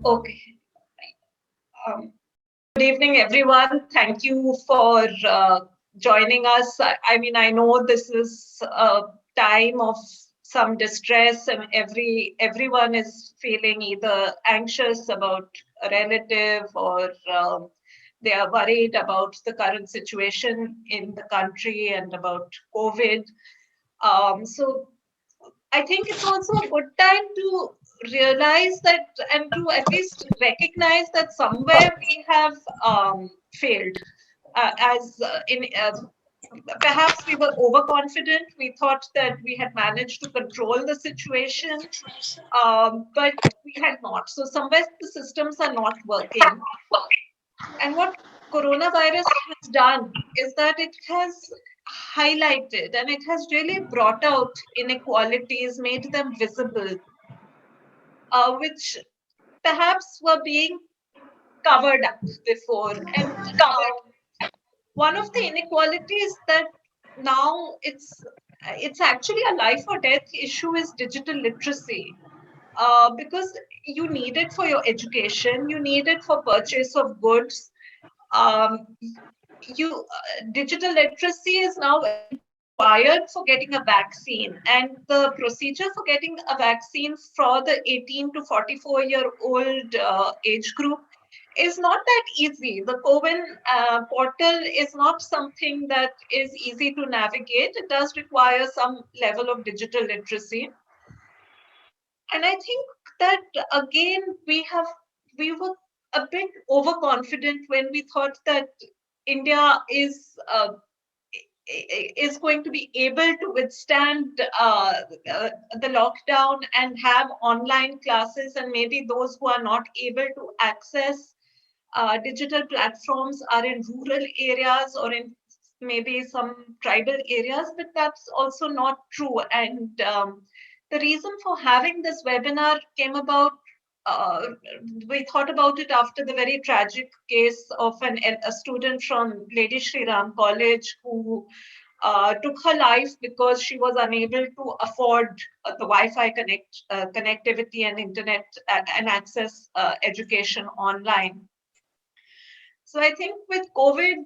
Okay. Um, Good evening, everyone. Thank you for joining us. I mean, I know this is a time of some distress, and everyone is feeling either anxious about a relative or they are worried about the current situation in the country and about COVID. So I think it's also a good time to realize that and to at least recognize that somewhere we have failed. As in Perhaps we were overconfident. We thought that we had managed to control the situation, but we had not. So somewhere the systems are not working. And what coronavirus has done is that it has highlighted and it has really brought out inequalities, made them visible, which perhaps were being covered up before. And one of the inequalities that now it's actually a life or death issue is digital literacy. Because you need it for your education, you need it for purchase of goods. Digital literacy is now required for getting a vaccine, and the procedure for getting a vaccine for the 18 to 44-year-old age group is not that easy. The CoWIN portal is not something that is easy to navigate. It does require some level of digital literacy. And I think that again we were a bit overconfident when we thought that India is going to be able to withstand the lockdown and have online classes, and maybe those who are not able to access digital platforms are in rural areas or in maybe some tribal areas, but that's also not true. And the reason for having this webinar came about. Uh, we thought about it after the very tragic case of a student from Lady Shri Ram College who took her life because she was unable to afford the Wi-Fi connectivity and internet and access education online. So I think with COVID,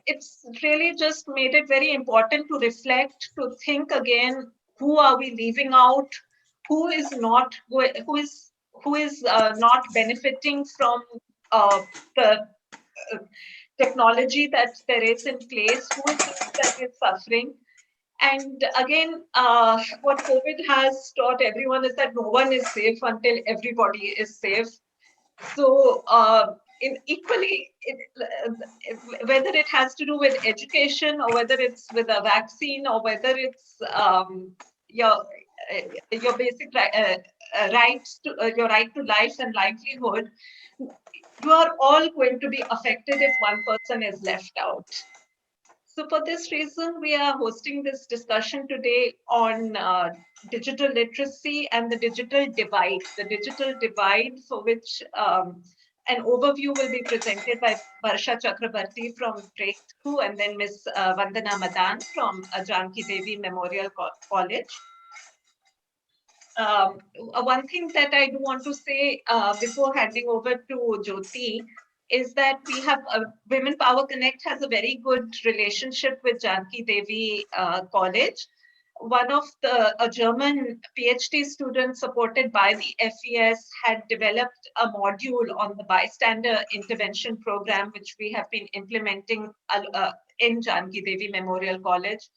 it's really just made it very important to reflect, to think again: who are we leaving out? Who is not who is not benefiting from the technology that there is in place? Who is it that is suffering? And again, what COVID has taught everyone is that no one is safe until everybody is safe. So, whether it has to do with education or whether it's with a vaccine or whether it's your basic rights to your right to life and livelihood, you are all going to be affected if one person is left out. So for this reason, we are hosting this discussion today on digital literacy and the digital divide. The digital divide, for which an overview will be presented by Barsha Chakrabarti from Breakthrough, and then Ms. Vandana Madan from Janki Devi Memorial College. One thing that I do want to say before handing over to Jyoti is that we have Women Power Connect has a very good relationship with Janki Devi College. A German PhD student supported by the FES had developed a module on the bystander intervention program, which we have been implementing in Janki Devi Memorial College.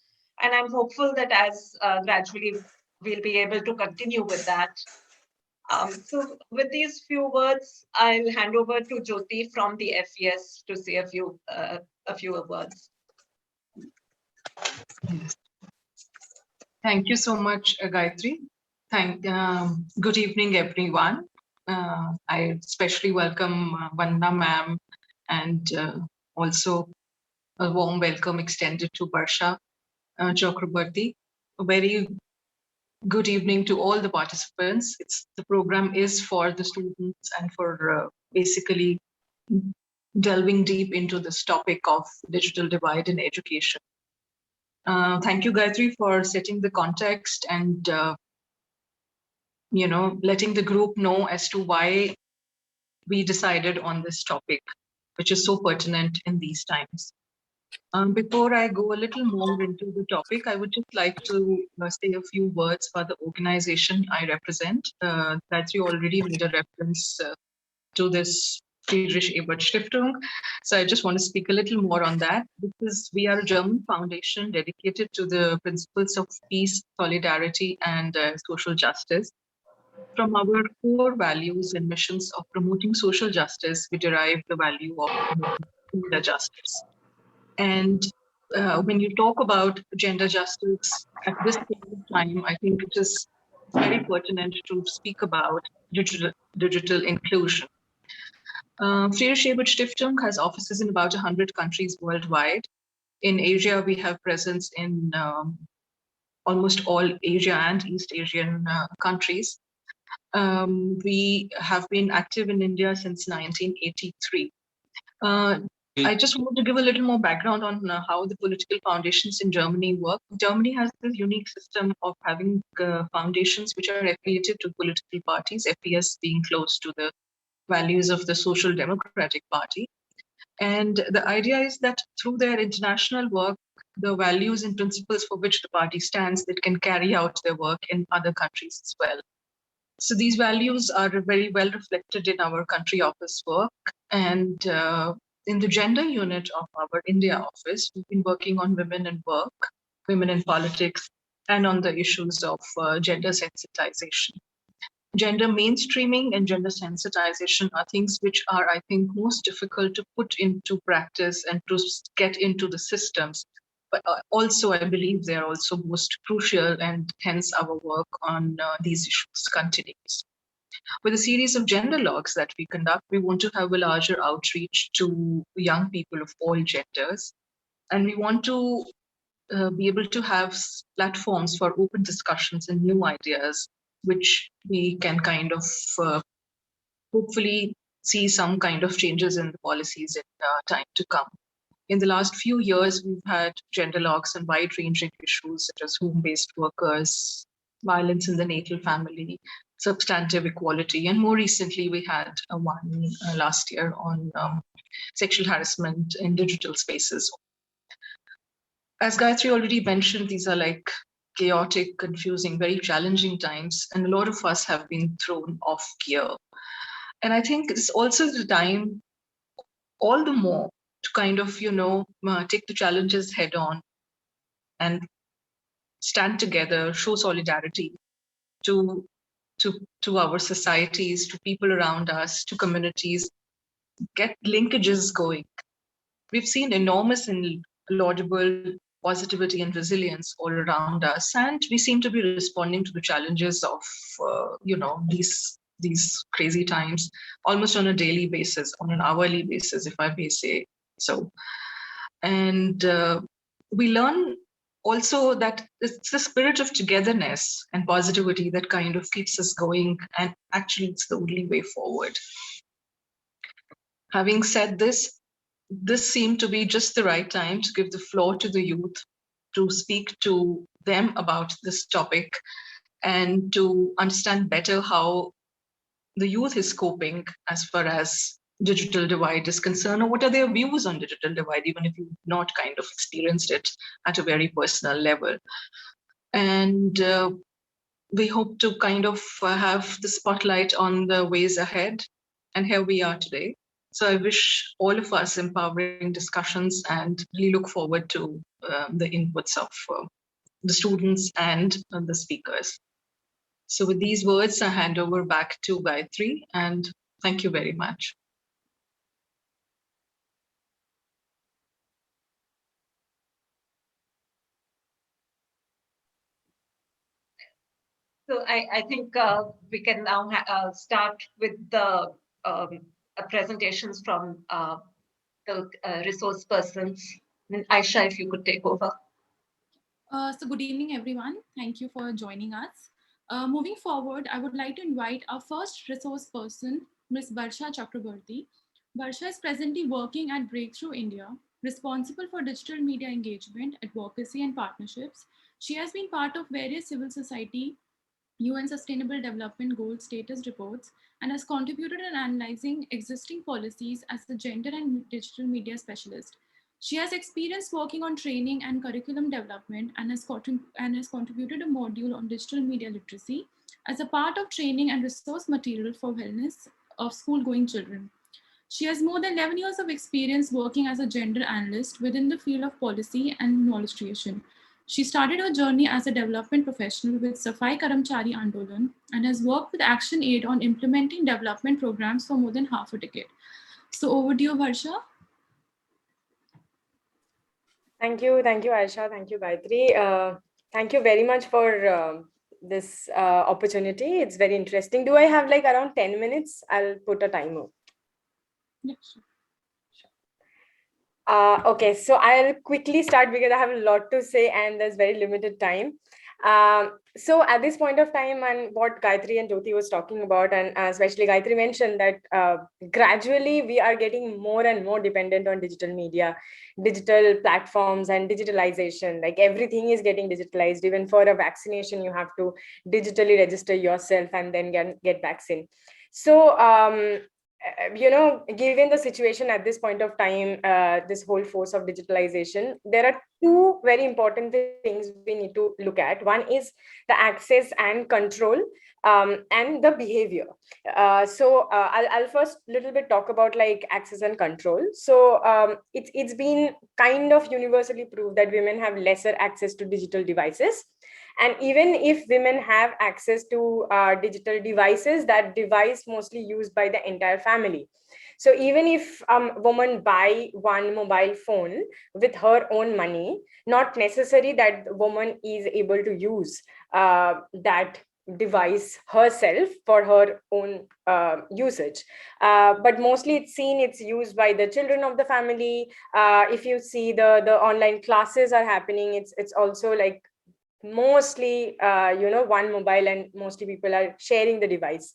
And I'm hopeful that as gradually we'll be able to continue with that. So with these few words, I'll hand over to Jyoti from the FES to say a few words. Yes. Thank you so much, Gayatri. Good evening, everyone. I especially welcome Vandana ma'am, and also a warm welcome extended to Barsha Chakrabarti. A very good evening to all the participants. The program is for the students and for basically delving deep into this topic of digital divide in education. Thank you, Gayatri, for setting the context and letting the group know as to why we decided on this topic, which is so pertinent in these times. Before I go a little more into the topic, I would just like to say a few words for the organization I represent. That you already made a reference to this Friedrich Ebert Stiftung. So I just want to speak a little more on that, because we are a German foundation dedicated to the principles of peace, solidarity, and social justice. From our core values and missions of promoting social justice, we derive the value of promoting gender justice. And when you talk about gender justice at this point of time, I think it is very pertinent to speak about digital inclusion. Friedrich Ebert Stiftung has offices in about 100 countries worldwide. In Asia, we have presence in almost all Asia and East Asian countries. We have been active in India since 1983. I just want to give a little more background on how the political foundations in Germany work. Germany has this unique system of having foundations which are affiliated to political parties, FPS being close to the values of the Social Democratic Party. And the idea is that through their international work, the values and principles for which the party stands, it can carry out their work in other countries as well. So these values are very well reflected in our country office work. And in the gender unit of our India office, we've been working on women in work, women in politics, and on the issues of gender sensitization. Gender mainstreaming and gender sensitization are things which are, I think, most difficult to put into practice and to get into the systems. But also, I believe they are also most crucial, and hence our work on these issues continues. With a series of gender logs that we conduct, we want to have a larger outreach to young people of all genders. And we want to be able to have platforms for open discussions and new ideas, which we can kind of hopefully see some kind of changes in the policies in time to come. In the last few years, we've had gender logs on wide-ranging issues such as home-based workers, violence in the natal family, substantive equality, and more recently, we had one last year on sexual harassment in digital spaces. As Gayatri already mentioned, these are like chaotic, confusing, very challenging times, and a lot of us have been thrown off gear. And I think it's also the time, all the more, to kind of, take the challenges head on and stand together, show solidarity to, to our societies, to people around us, to communities, get linkages going. We've seen enormous and laudable positivity and resilience all around us, and we seem to be responding to the challenges of, these crazy times almost on a daily basis, on an hourly basis, if I may say so. And we learn also that it's the spirit of togetherness and positivity that kind of keeps us going, and actually it's the only way forward. Having said this seemed to be just the right time to give the floor to the youth, to speak to them about this topic and to understand better how the youth is coping as far as digital divide is concerned, or what are their views on digital divide, even if you've not kind of experienced it at a very personal level. And we hope to kind of have the spotlight on the ways ahead. And here we are today. So I wish all of us empowering discussions, and really look forward to the inputs of the students and the speakers. So with these words, I hand over back to Gayatri, and thank you very much. So I think we can now start with the presentations from the resource persons. And Aisha, if you could take over. So good evening, everyone. Thank you for joining us. Moving forward, I would like to invite our first resource person, Ms. Barsha Chakraborty. Barsha is presently working at Breakthrough India, responsible for digital media engagement, advocacy, and partnerships. She has been part of various civil society UN Sustainable Development Goals status reports and has contributed in analyzing existing policies as a gender and digital media specialist. She has experience working on training and curriculum development and has contributed a module on digital media literacy as a part of training and resource material for wellness of school-going children. She has more than 11 years of experience working as a gender analyst within the field of policy and knowledge creation. She started her journey as a development professional with Safai Karamchari Andolan and has worked with Action Aid on implementing development programs for more than half a decade. So over to you, Varsha. Thank you, Aisha. Thank you, Gayatri. Thank you very much for this opportunity. It's very interesting. Do I have like around 10 minutes? I'll put a timer. Yeah, sure. Okay, so I'll quickly start because I have a lot to say and there's very limited time. So at this point of time, and what Gayatri and Jyoti was talking about, and especially Gayatri mentioned that gradually we are getting more and more dependent on digital media, digital platforms and digitalization. Like everything is getting digitalized. Even for a vaccination, you have to digitally register yourself and then get vaccine. So given the situation at this point of time, this whole force of digitalization, there are two very important things we need to look at. One is the access and control, and the behavior. I'll first little bit talk about like access and control. So it's been kind of universally proved that women have lesser access to digital devices. And even if women have access to digital devices, that device mostly used by the entire family. So even if woman buy one mobile phone with her own money, not necessary that the woman is able to use that device herself for her own usage. But mostly it's used by the children of the family. If you see the online classes are happening, it's also like mostly one mobile, and mostly people are sharing the device.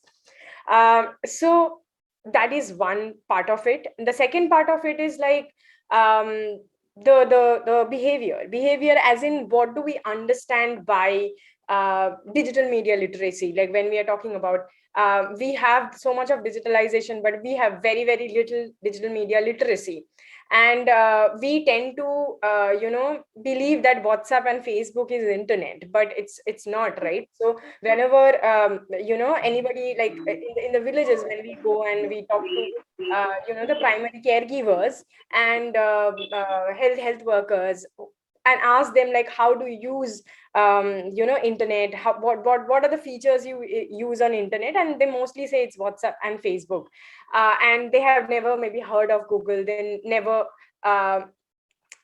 So that is one part of it. The second part of it is like the behavior as in what do we understand by digital media literacy. Like when we are talking about we have so much of digitalization, but we have very little digital media literacy. And we tend to believe that WhatsApp and Facebook is internet, but it's not, right? So whenever anybody like in the villages, when we go and we talk to the primary caregivers and health workers, and ask them like how do you use internet, what are the features you use on internet, and they mostly say it's WhatsApp and Facebook, and they have never maybe heard of Google, then never heard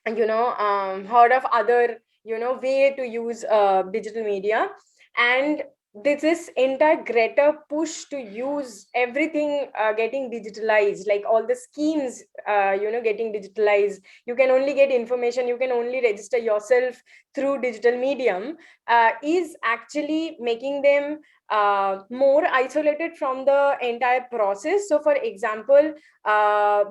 of other way to use digital media. And this entire Greta push to use everything getting digitalized, like all the schemes getting digitalized. You can only get information, you can only register yourself through digital medium, is actually making them more isolated from the entire process. So for example,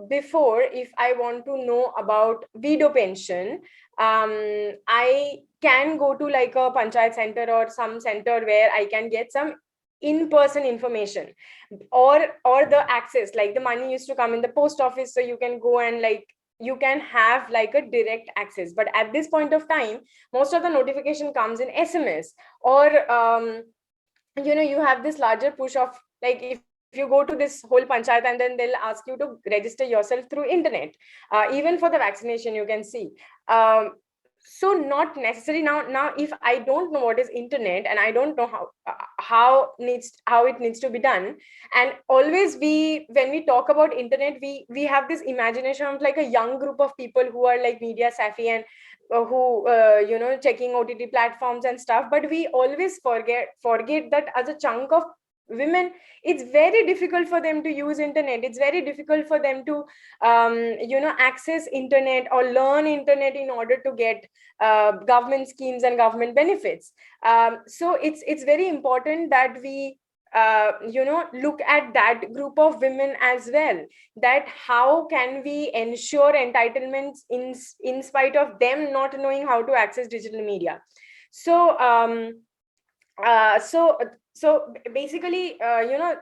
before, if I want to know about widow pension, I can go to like a panchayat center or some center where I can get some in-person information, or the access, like the money used to come in the post office, so you can go and like you can have like a direct access. But at this point of time, most of the notification comes in SMS, or you have this larger push of like if you go to this whole panchayat and then they'll ask you to register yourself through internet, even for the vaccination you can see. So not necessary. Now if I don't know what is internet and I don't know how it needs to be done, and always when we talk about internet, we have this imagination of like a young group of people who are like media savvy and who checking OTT platforms and stuff, but we always forget that as a chunk of women, it's very difficult for them to use internet. It's very difficult for them to access internet or learn internet in order to get government schemes and government benefits. So it's very important that we look at that group of women as well, that how can we ensure entitlements in spite of them not knowing how to access digital media. So So basically,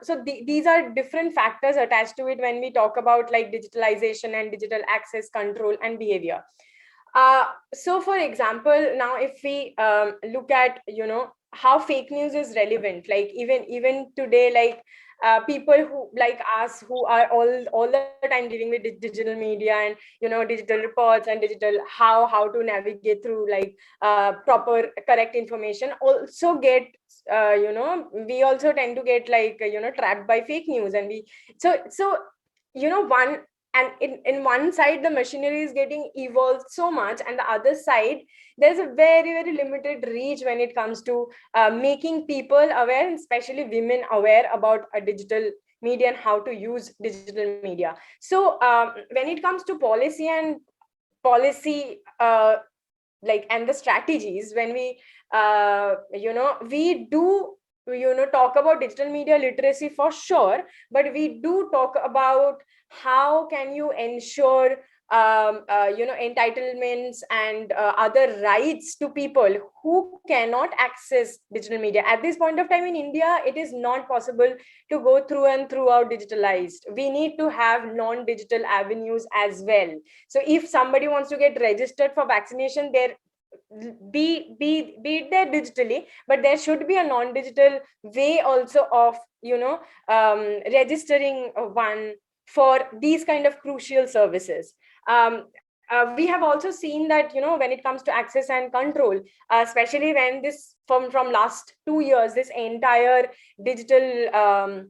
so these are different factors attached to it when we talk about like digitalization and digital access, control, and behavior. So for example, now if we look at how fake news is relevant, like even today, like people who like us who are all the time dealing with digital media and digital reports and digital how to navigate through like proper correct information, also get we also tend to get like trapped by fake news. And we so one, and in one side the machinery is getting evolved so much, and the other side there's a very limited reach when it comes to making people aware, and especially women aware about a digital media and how to use digital media. So when it comes to policy like and the strategies, when we we do talk about digital media literacy for sure, but we do talk about how can you ensure entitlements and other rights to people who cannot access digital media. At this point of time in India, it is not possible to go through and throughout digitalized. We need to have non-digital avenues as well. So if somebody wants to get registered for vaccination, there be it there digitally, but there should be a non-digital way also of registering one for these kind of crucial services. We have also seen that when it comes to access and control, especially when this from last 2 years, this entire digital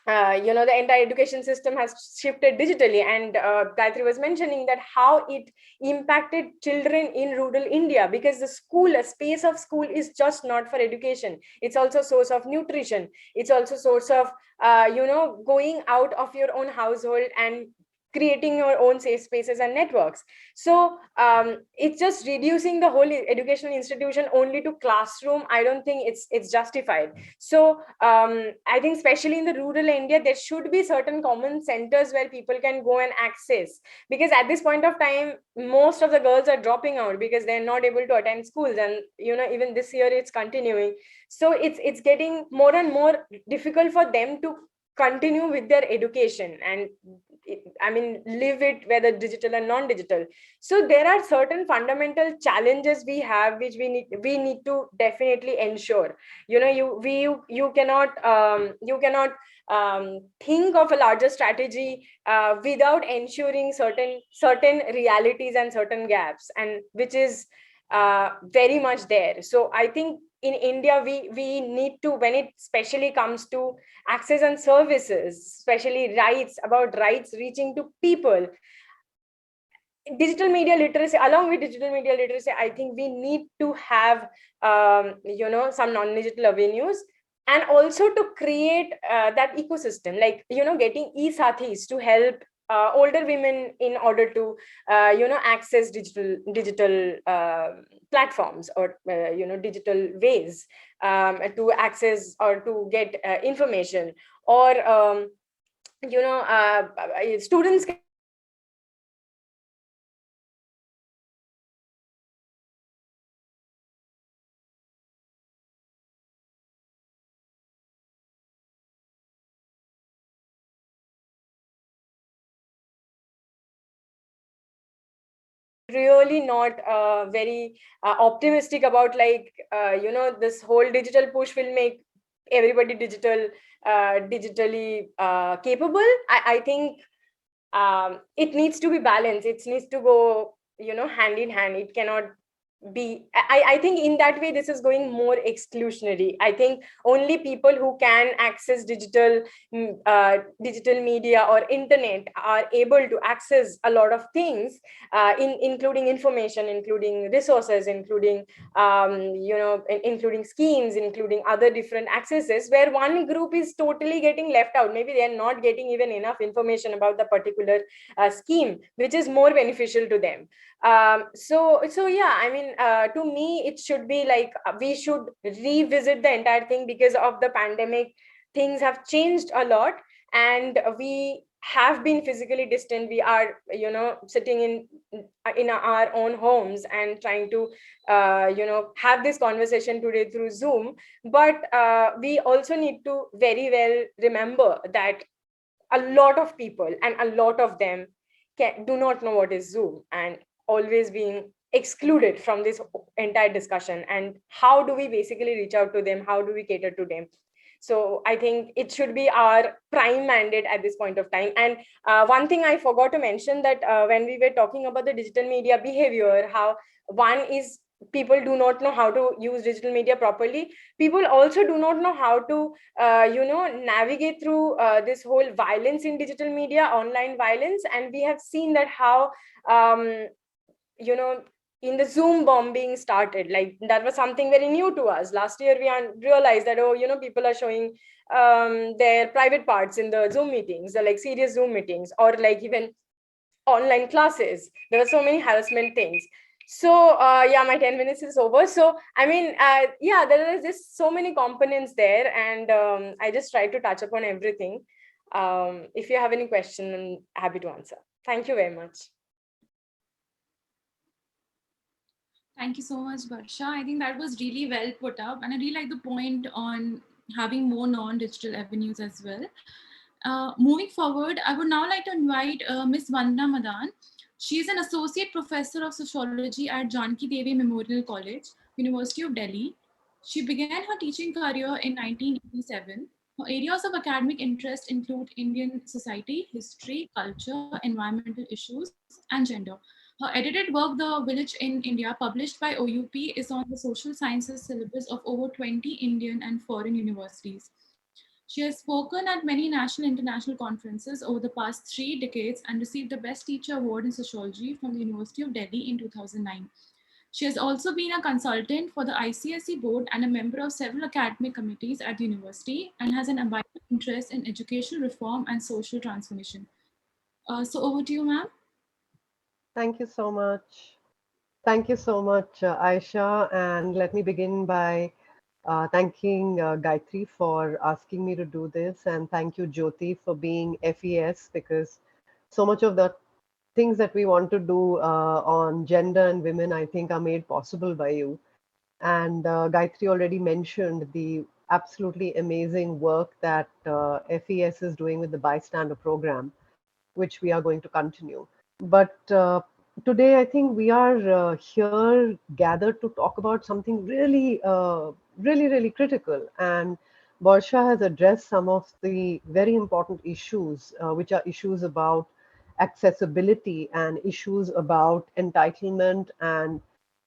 the entire education system has shifted digitally, and Gayatri was mentioning that how it impacted children in rural India, because the school, a space of school is just not for education. It's also source of nutrition. It's also source of going out of your own household and creating your own safe spaces and networks. So it's just reducing the whole educational institution only to classroom. I don't think it's justified. So I think especially in the rural India, there should be certain common centers where people can go and access, because at this point of time most of the girls are dropping out because they're not able to attend schools, and even this year it's continuing. So it's getting more and more difficult for them to continue with their education and live it, whether digital and non-digital. So there are certain fundamental challenges we have, which we need to definitely ensure. You cannot think of a larger strategy without ensuring certain realities and certain gaps, and which is very much there. So I think in India we need to, when it especially comes to access and services, especially rights reaching to people, digital media literacy, along with digital media literacy, I think we need to have some non-digital avenues, and also to create that ecosystem, like getting e-sathis to help older women in order to access digital platforms, or digital ways to access or to get information, or students really not very optimistic about like this whole digital push will make everybody digitally capable. I think it needs to be balanced. It needs to go hand in hand. It cannot be, I think in that way this is going more exclusionary. I think only people who can access digital media or internet are able to access a lot of things, including information, including resources, including including schemes, including other different accesses, where one group is totally getting left out. Maybe they are not getting even enough information about the particular scheme which is more beneficial to them. So yeah, to me it should be like we should revisit the entire thing, because of the pandemic things have changed a lot, and we have been physically distant. We are, sitting in our own homes and trying to have this conversation today through Zoom. But we also need to very well remember that a lot of people, and a lot of them do not know what is Zoom, and always being excluded from this entire discussion. And how do we basically reach out to them? How do we cater to them? So I think it should be our prime mandate at this point of time. And one thing I forgot to mention, that when we were talking about the digital media behavior, how one is, people do not know how to use digital media properly. People also do not know how to navigate through this whole violence in digital media, online violence. And we have seen that how um, you know in the Zoom bombing started, like that was something very new to us. Last year we realized that, oh, people are showing their private parts in the Zoom meetings, like serious Zoom meetings, or like even online classes. There were so many harassment things. So yeah, my 10 minutes is over. So I mean, yeah, there is just so many components there, and I just try to touch upon everything. If you have any question, I'm happy to answer. Thank you very much. Thank you so much, Barsha. I think that was really well put up. And I really like the point on having more non-digital avenues as well. Moving forward, I would now like to invite Ms. Vandana Madan. She is an associate professor of sociology at Janki Devi Memorial College, University of Delhi. She began her teaching career in 1987. Her areas of academic interest include Indian society, history, culture, environmental issues, and gender. Her edited work, The Village in India, published by OUP, is on the social sciences syllabus of over 20 Indian and foreign universities. She has spoken at many national and international conferences over the past 3 decades and received the Best Teacher Award in Sociology from the University of Delhi in 2009. She has also been a consultant for the ICSE board and a member of several academic committees at the university, and has an abiding interest in educational reform and social transformation. So over to you, ma'am. Thank you so much. Thank you so much, Aisha. And let me begin by thanking Gayatri for asking me to do this. And thank you, Jyoti, for being FES, because so much of the things that we want to do on gender and women, I think, are made possible by you. And Gayatri already mentioned the absolutely amazing work that FES is doing with the bystander program, which we are going to continue. But today, I think we are here gathered to talk about something really, really critical. And Barsha has addressed some of the very important issues, which are issues about accessibility and issues about entitlement and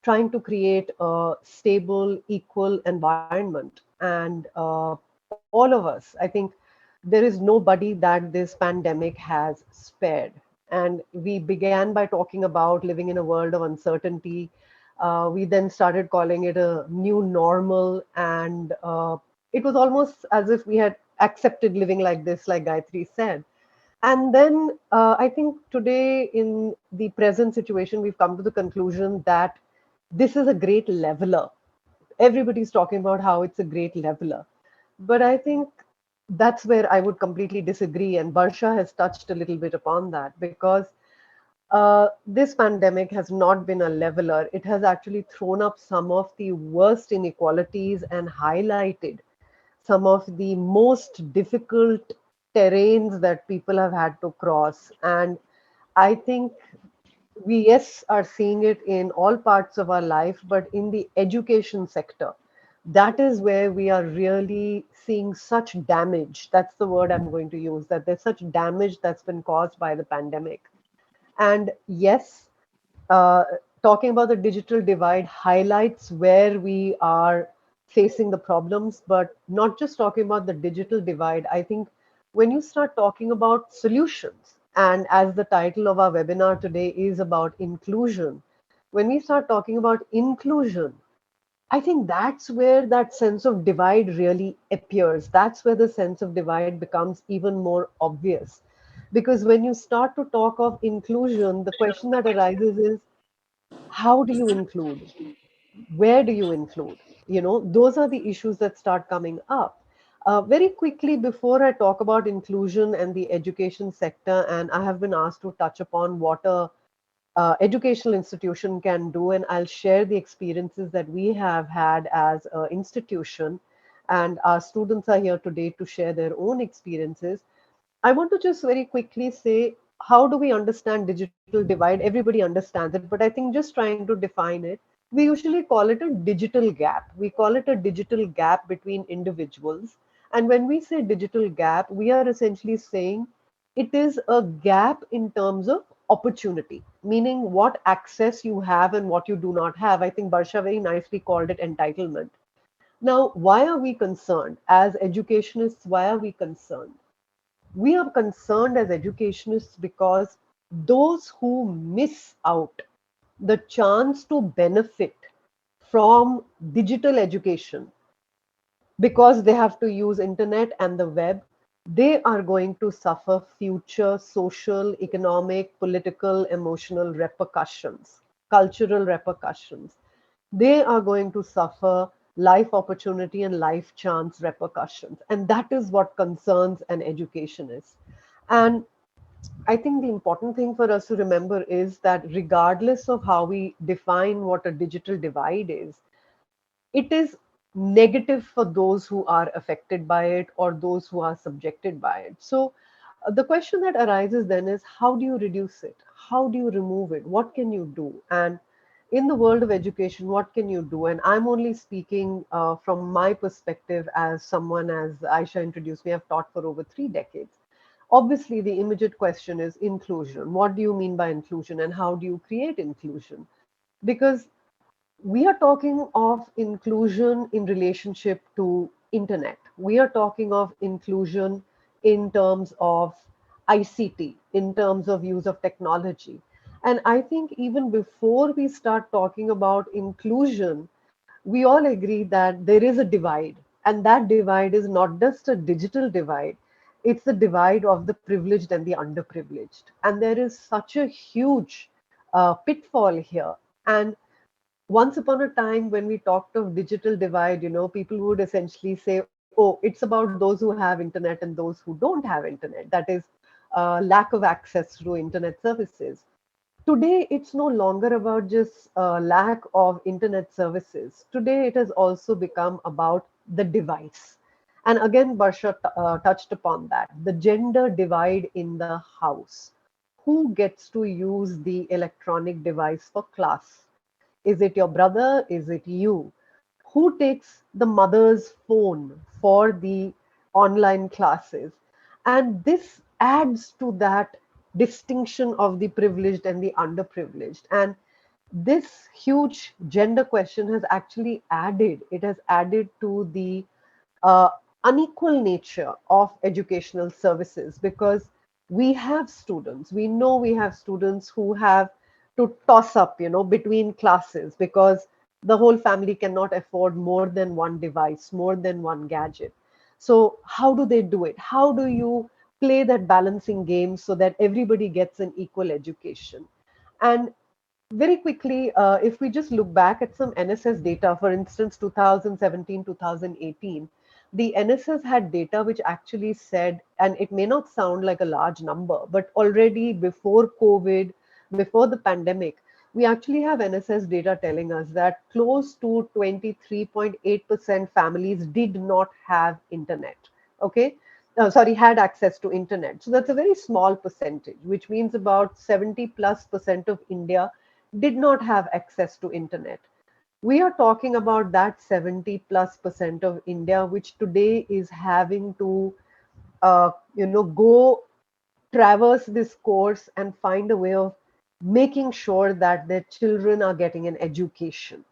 trying to create a stable, equal environment. And all of us, I think, there is nobody that this pandemic has spared. And we began by talking about living in a world of uncertainty. We then started calling it a new normal. And it was almost as if we had accepted living like this, like Gayatri said. And then I think today, in the present situation, we've come to the conclusion that this is a great leveler. Everybody's talking about how it's a great leveler. But I think that's where I would completely disagree. And Barsha has touched a little bit upon that, because this pandemic has not been a leveler. It has actually thrown up some of the worst inequalities and highlighted some of the most difficult terrains that people have had to cross. And I think we, yes, are seeing it in all parts of our life, but in the education sector, that is where we are really seeing such damage. That's the word I'm going to use, that there's such damage that's been caused by the pandemic. And yes, uh, talking about the digital divide highlights where we are facing the problems, but not just talking about the digital divide. I think when you start talking about solutions, and as the title of our webinar today is about inclusion, when we start talking about inclusion, I think that's where that sense of divide really appears. That's where the sense of divide becomes even more obvious. Because when you start to talk of inclusion, the question that arises is, how do you include? Where do you include? Those are the issues that start coming up. Very quickly, before I talk about inclusion and the education sector, and I have been asked to touch upon what a educational institution can do, and I'll share the experiences that we have had as an institution, and our students are here today to share their own experiences. I want to just very quickly say, how do we understand digital divide? Everybody understands it, but I think just trying to define it, we usually call it a digital gap. We call it a digital gap between individuals. And when we say digital gap, we are essentially saying it is a gap in terms of opportunity, meaning what access you have and what you do not have. I think Barsha very nicely called it entitlement. Now, why are we concerned? As educationists, why are we concerned? We are concerned as educationists because those who miss out the chance to benefit from digital education because they have to use internet and the web, they are going to suffer future social, economic, political, emotional repercussions, cultural repercussions. They are going to suffer life opportunity and life chance repercussions. And that is what concerns an educationist. And I think the important thing for us to remember is that regardless of how we define what a digital divide is, it is negative for those who are affected by it or those who are subjected by it. So the question that arises then is, how do you reduce it? How do you remove it? What can you do? And in the world of education, what can you do? And I'm only speaking from my perspective as someone, as Aisha introduced me, I've taught for over 3 decades. Obviously, the immediate question is inclusion. What do you mean by inclusion and how do you create inclusion? Because we are talking of inclusion in relationship to internet. We are talking of inclusion in terms of ICT, in terms of use of technology. And I think even before we start talking about inclusion, we all agree that there is a divide. And that divide is not just a digital divide, it's the divide of the privileged and the underprivileged. And there is such a huge pitfall here. And once upon a time, when we talked of digital divide, people would essentially say, oh, it's about those who have internet and those who don't have internet. That is lack of access through internet services. Today, it's no longer about just lack of internet services. Today, it has also become about the device. And again, Barsha touched upon that, the gender divide in the house. Who gets to use the electronic device for class? Is it your brother? Is it you? Who takes the mother's phone for the online classes? And this adds to that distinction of the privileged and the underprivileged. And this huge gender question has actually added, it has added to the uh, unequal nature of educational services, because we have students, we know we have students who have to toss up, between classes because the whole family cannot afford more than one device, more than one gadget. So how do they do it? How do you play that balancing game so that everybody gets an equal education? And very quickly, if we just look back at some NSS data, for instance, 2017, 2018, the NSS had data which actually said, and it may not sound like a large number, but already before COVID, before the pandemic, we actually have NSS data telling us that close to 23.8% families did not have internet. Okay. Sorry, had access to internet. So that's a very small percentage, which means about 70 plus percent of India did not have access to internet. We are talking about that 70 plus percent of India, which today is having to, go traverse this course and find a way of making sure that their children are getting an education.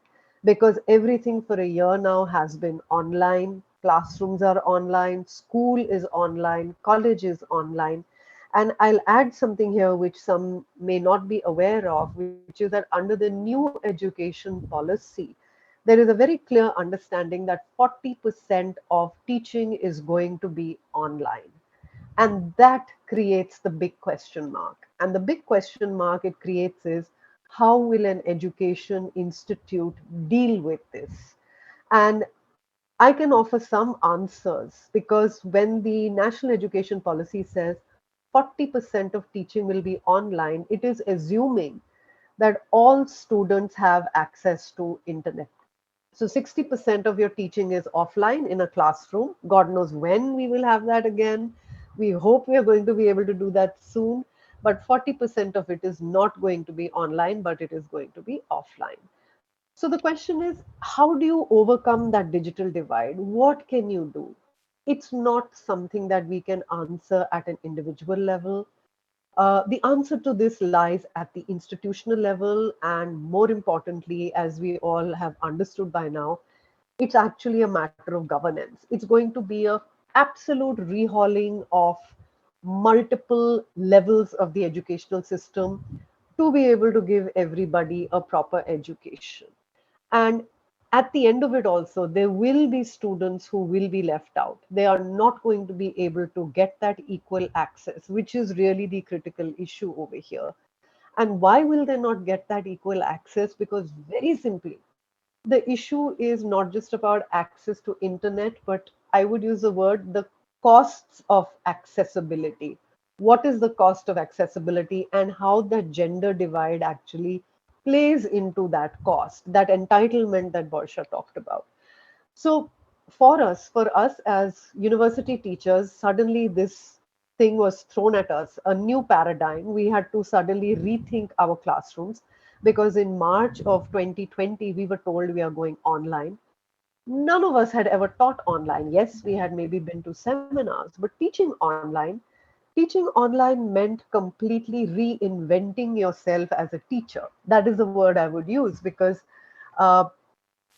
Because everything for a year now has been online, classrooms are online, school is online, college is online. And I'll add something here which some may not be aware of, which is that under the new education policy, there is a very clear understanding that 40% of teaching is going to be online. And that creates the big question mark. And the big question mark it creates is, how will an education institute deal with this? And I can offer some answers, because when the National Education Policy says 40% of teaching will be online, it is assuming that all students have access to internet. So 60% of your teaching is offline in a classroom. God knows when we will have that again. We hope we are going to be able to do that soon. But 40% of it is not going to be online, but it is going to be offline. So the question is, how do you overcome that digital divide? What can you do? It's not something that we can answer at an individual level. The answer to this lies at the institutional level, and more importantly, as we all have understood by now, it's actually a matter of governance. It's going to be a absolute rehauling of multiple levels of the educational system to be able to give everybody a proper education. And at the end of it also, there will be students who will be left out. They are not going to be able to get that equal access, which is really the critical issue over here. And why will they not get that equal access? Because very simply, the issue is not just about access to internet, but I would use the word the costs of accessibility. What is the cost of accessibility, and how that gender divide actually plays into that cost, that entitlement that Borsha talked about. So for us as university teachers, suddenly this thing was thrown at us, a new paradigm. We had to suddenly rethink our classrooms, because in March of 2020, we were told we are going online. None of us had ever taught online. Yes, we had maybe been to seminars, but teaching online meant completely reinventing yourself as a teacher. That is the word I would use, because uh,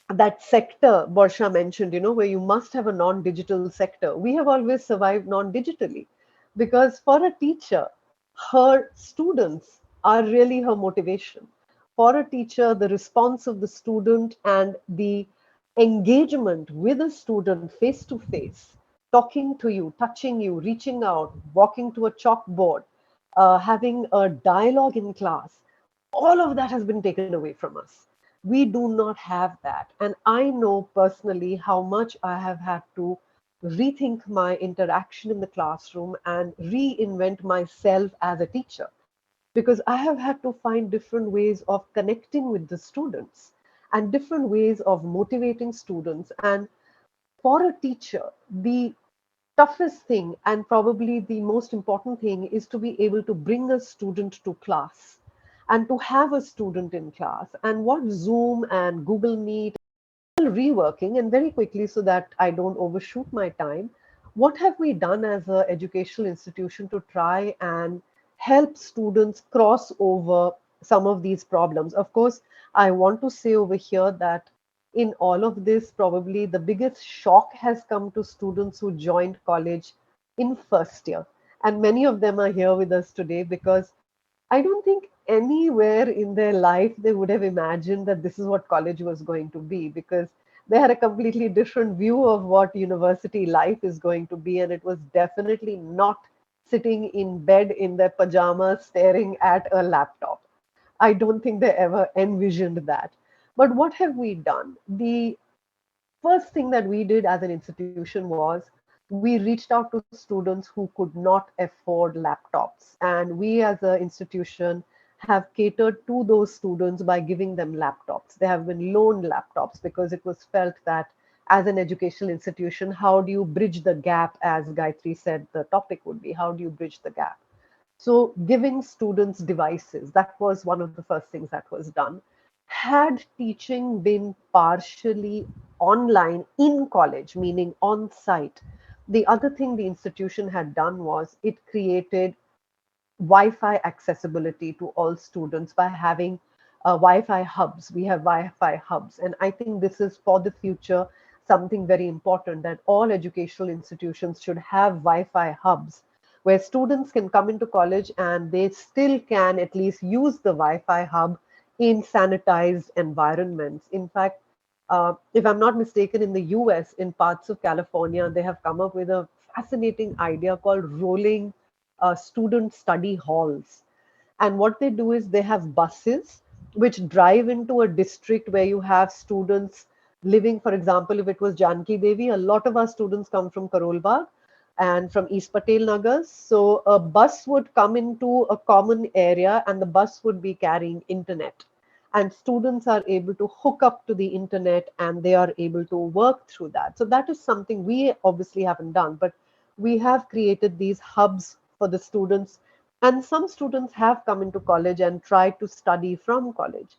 that sector Borsha mentioned, where you must have a non-digital sector. We have always survived non-digitally, because for a teacher, her students are really her motivation. For a teacher, the response of the student and the engagement with a student face to face, talking to you, touching you, reaching out, walking to a chalkboard, having a dialogue in class, all of that has been taken away from us. We do not have that. And I know personally how much I have had to rethink my interaction in the classroom and reinvent myself as a teacher, because I have had to find different ways of connecting with the students and different ways of motivating students. And for a teacher, the toughest thing and probably the most important thing is to be able to bring a student to class and to have a student in class. And what Zoom and Google Meet, reworking, and very quickly, so that I don't overshoot my time, what have we done as an educational institution to try and help students cross over some of these problems? Of course, I want to say over here that in all of this, probably the biggest shock has come to students who joined college in first year. And many of them are here with us today, because I don't think anywhere in their life they would have imagined that this is what college was going to be, because they had a completely different view of what university life is going to be. And it was definitely not sitting in bed in their pajamas staring at a laptop. I don't think they ever envisioned that. But what have we done? The first thing that we did as an institution was we reached out to students who could not afford laptops. And we as an institution have catered to those students by giving them laptops. They have been loaned laptops, because it was felt that as an educational institution, how do you bridge the gap? As Gayatri said, the topic would be, how do you bridge the gap? So giving students devices, that was one of the first things that was done. Had teaching been partially online in college, meaning on site, the other thing the institution had done was it created Wi-Fi accessibility to all students by having Wi-Fi hubs. We have Wi-Fi hubs, and I think this is for the future something very important, that all educational institutions should have Wi-Fi hubs where students can come into college and they still can at least use the Wi-Fi hub in sanitized environments. In fact, if I'm not mistaken, in the US, in parts of California, they have come up with a fascinating idea called rolling student study halls. And what they do is they have buses which drive into a district where you have students living, for example, if it was Janki Devi, a lot of our students come from Karol Bagh and from East Patel Nagar. So a bus would come into a common area and the bus would be carrying internet. And students are able to hook up to the internet and they are able to work through that. So that is something we obviously haven't done, but we have created these hubs for the students. And some students have come into college and tried to study from college.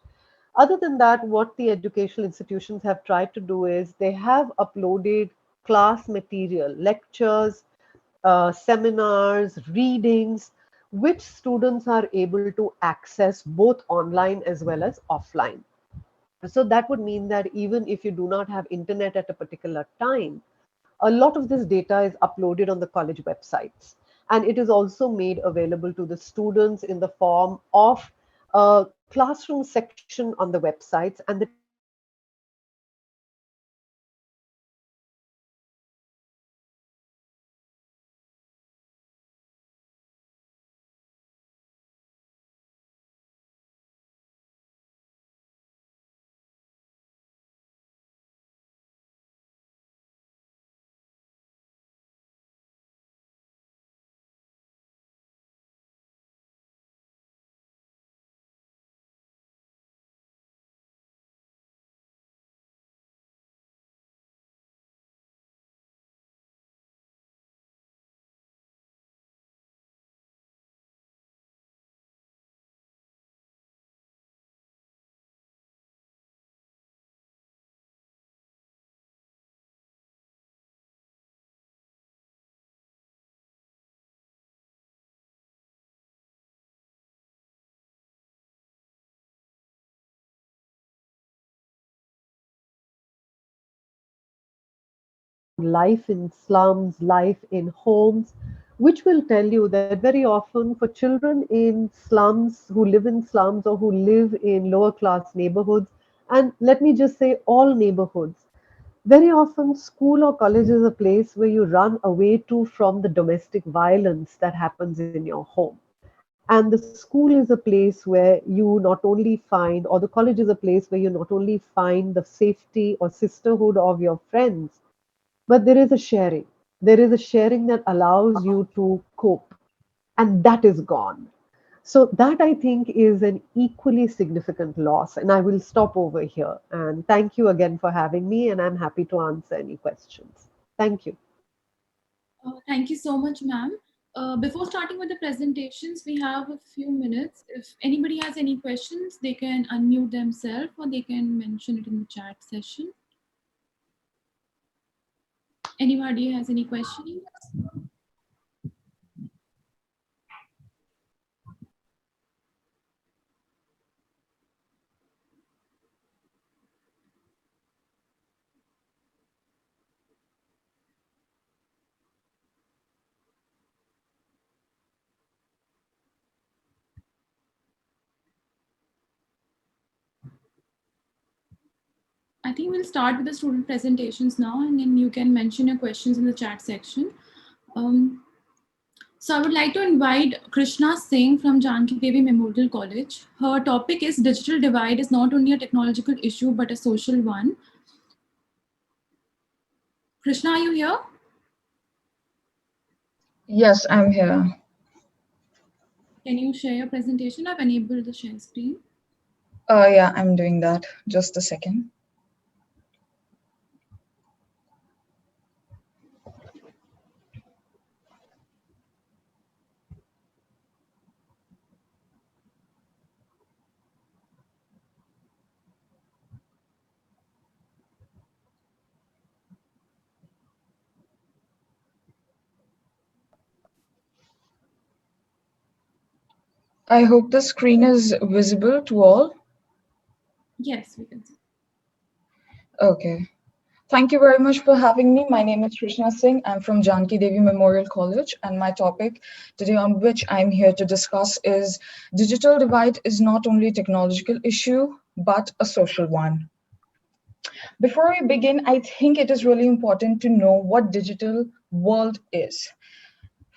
Other than that, what the educational institutions have tried to do is they have uploaded class material, lectures, seminars, readings, which students are able to access both online as well as offline. So that would mean that even if you do not have internet at a particular time, a lot of this data is uploaded on the college websites. And it is also made available to the students in the form of a classroom section on the websites. And the life in slums, life in homes, which will tell you that very often for children in slums who live in slums or who live in lower class neighborhoods, and let me just say all neighborhoods, very often school or college is a place where you run away to from the domestic violence that happens in your home. And the school is a place where you not only find, or the college is a place where you not only find the safety or sisterhood of your friends, but there is a sharing. There is a sharing that allows you to cope, and that is gone. So, that I think is an equally significant loss. And I will stop over here. And thank you again for having me, and I'm happy to answer any questions. Thank you. Thank you so much, ma'am. Before starting with the presentations, we have a few minutes. If anybody has any questions, they can unmute themselves or they can mention it in the chat session. Anybody has any questions? I think we'll start with the student presentations now, and then you can mention your questions in the chat section. So I would like to invite Krishna Singh from Janki Devi Memorial College. Her topic is digital divide is not only a technological issue, but a social one. Krishna, are you here? Yes, I'm here. Can you share your presentation? I've enabled the share screen. Yeah, I'm doing that. Just a second. I hope the screen is visible to all. Yes, we can see. Okay. Thank you very much for having me. My name is Krishna Singh. I'm from Janki Devi Memorial College, and my topic today on which I'm here to discuss is digital divide is not only a technological issue, but a social one. Before we begin, I think it is really important to know what digital world is.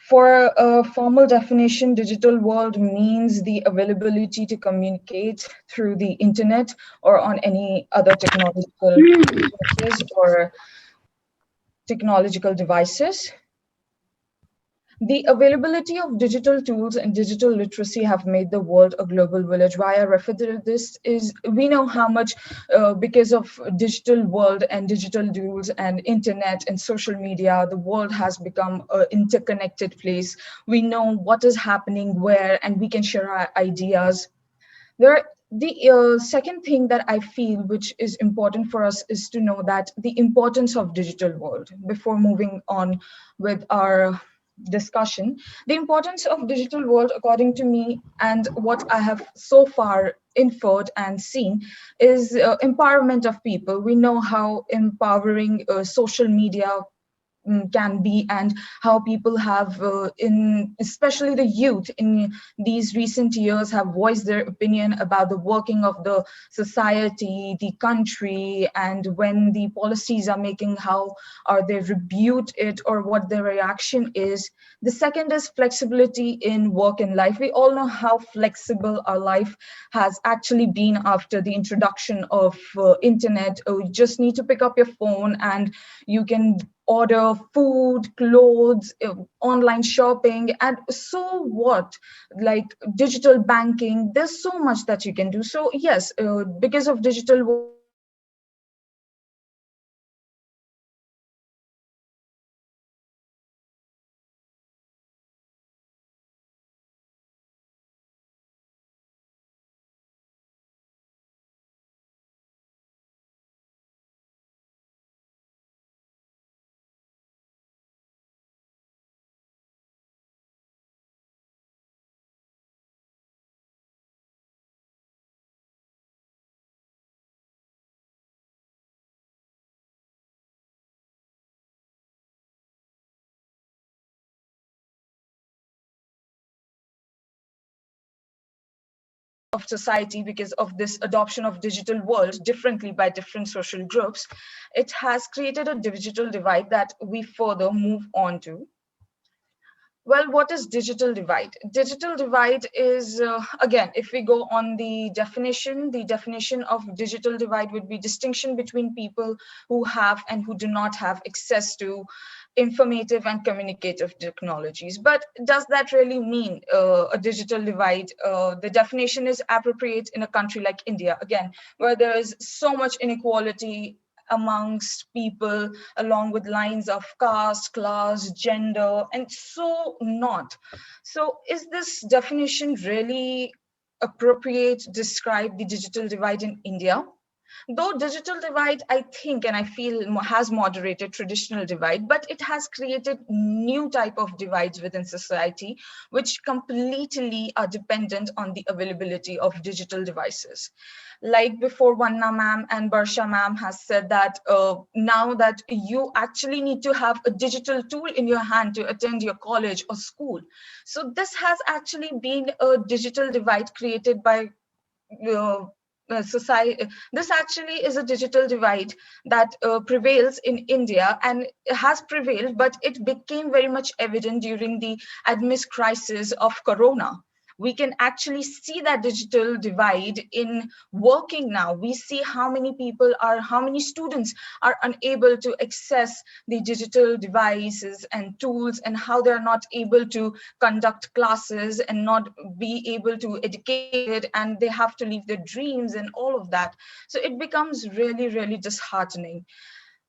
For a formal definition, digital world means the availability to communicate through the internet or on any other technological resources or technological devices. The availability of digital tools and digital literacy have made the world a global village. Why I refer to this is we know how much because of digital world and digital tools and internet and social media, the world has become an interconnected place. We know what is happening where, and we can share our ideas. The second thing that I feel which is important for us is to know that the importance of digital world before moving on with our discussion. The importance of digital world, according to me, and what I have so far inferred and seen, is empowerment of people. We know how empowering social media can be, and how people have in especially the youth in these recent years have voiced their opinion about the working of the society, the country, and when the policies are making, how are they rebut it or what their reaction is. The second is flexibility in work and life. We all know how flexible our life has actually been after the introduction of internet. You just need to pick up your phone and you can order food, clothes, online shopping, and so what, like digital banking. There's so much that you can do. So yes, because of digital of society, because of this adoption of digital world differently by different social groups, it has created a digital divide that we further move on to. Well, what is digital divide? Digital divide is, again, if we go on the definition of digital divide would be distinction between people who have and who do not have access to informative and communicative technologies. But does that really mean a digital divide? The definition is appropriate in a country like India, again, where there is so much inequality amongst people along with lines of caste, class, gender, and so not. So is this definition really appropriate to describe the digital divide in India? Though digital divide, I think, and I feel has moderated traditional divide, but it has created new type of divides within society, which completely are dependent on the availability of digital devices. Like before, Vanna ma'am and Barsha ma'am has said that now that you actually need to have a digital tool in your hand to attend your college or school. So this has actually been a digital divide created by uh, society. This actually is a digital divide that prevails in India and has prevailed, but it became very much evident during the amidst crisis of Corona. We can actually see that digital divide in working now. We see how many students are unable to access the digital devices and tools, and how they're not able to conduct classes and not be able to educate, and they have to leave their dreams and all of that. So it becomes really, really disheartening.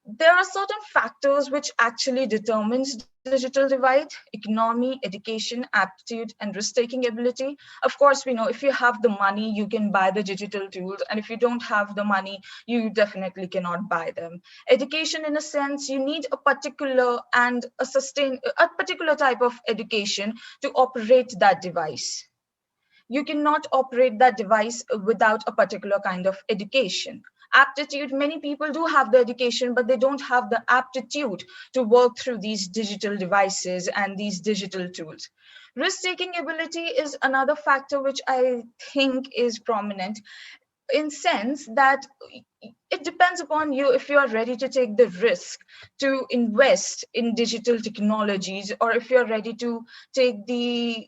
There are certain factors which actually determines digital divide: economy, education, aptitude, and risk-taking ability. Of course, we know if you have the money, you can buy the digital tools, and if you don't have the money, you definitely cannot buy them. Education, in a sense, you need a particular and a particular type of education to operate that device. You cannot operate that device without a particular kind of education. Aptitude, many people do have the education, but they don't have the aptitude to work through these digital devices and these digital tools. Risk-taking ability is another factor which I think is prominent, in sense that it depends depends upon you if you are ready to take the risk to invest in digital technologies, or if you're ready to take the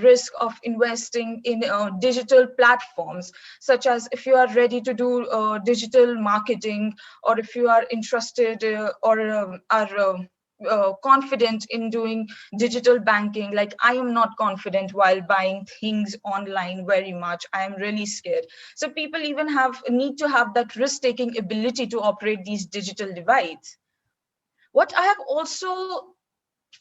risk of investing in digital platforms, such as if you are ready to do digital marketing, or if you are interested or are confident in doing digital banking. Like, I am not confident while buying things online very much. I am really scared. So people even need to have that risk-taking ability to operate these digital divides. What I have also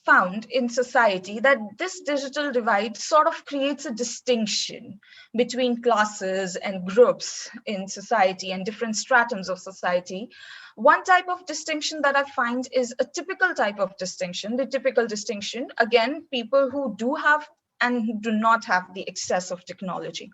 found in society, that this digital divide sort of creates a distinction between classes and groups in society and different stratums of society. One type of distinction that I find is a typical type of distinction. The typical distinction, again, people who do have and who do not have the excess of technology.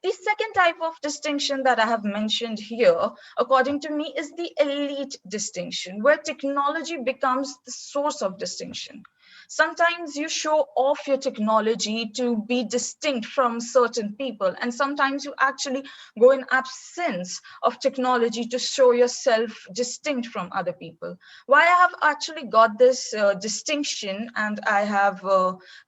The second type of distinction that I have mentioned here, according to me, is the elite distinction, where technology becomes the source of distinction. Sometimes you show off your technology to be distinct from certain people, and sometimes you actually go in absence of technology to show yourself distinct from other people. Why I have actually got this distinction, and I have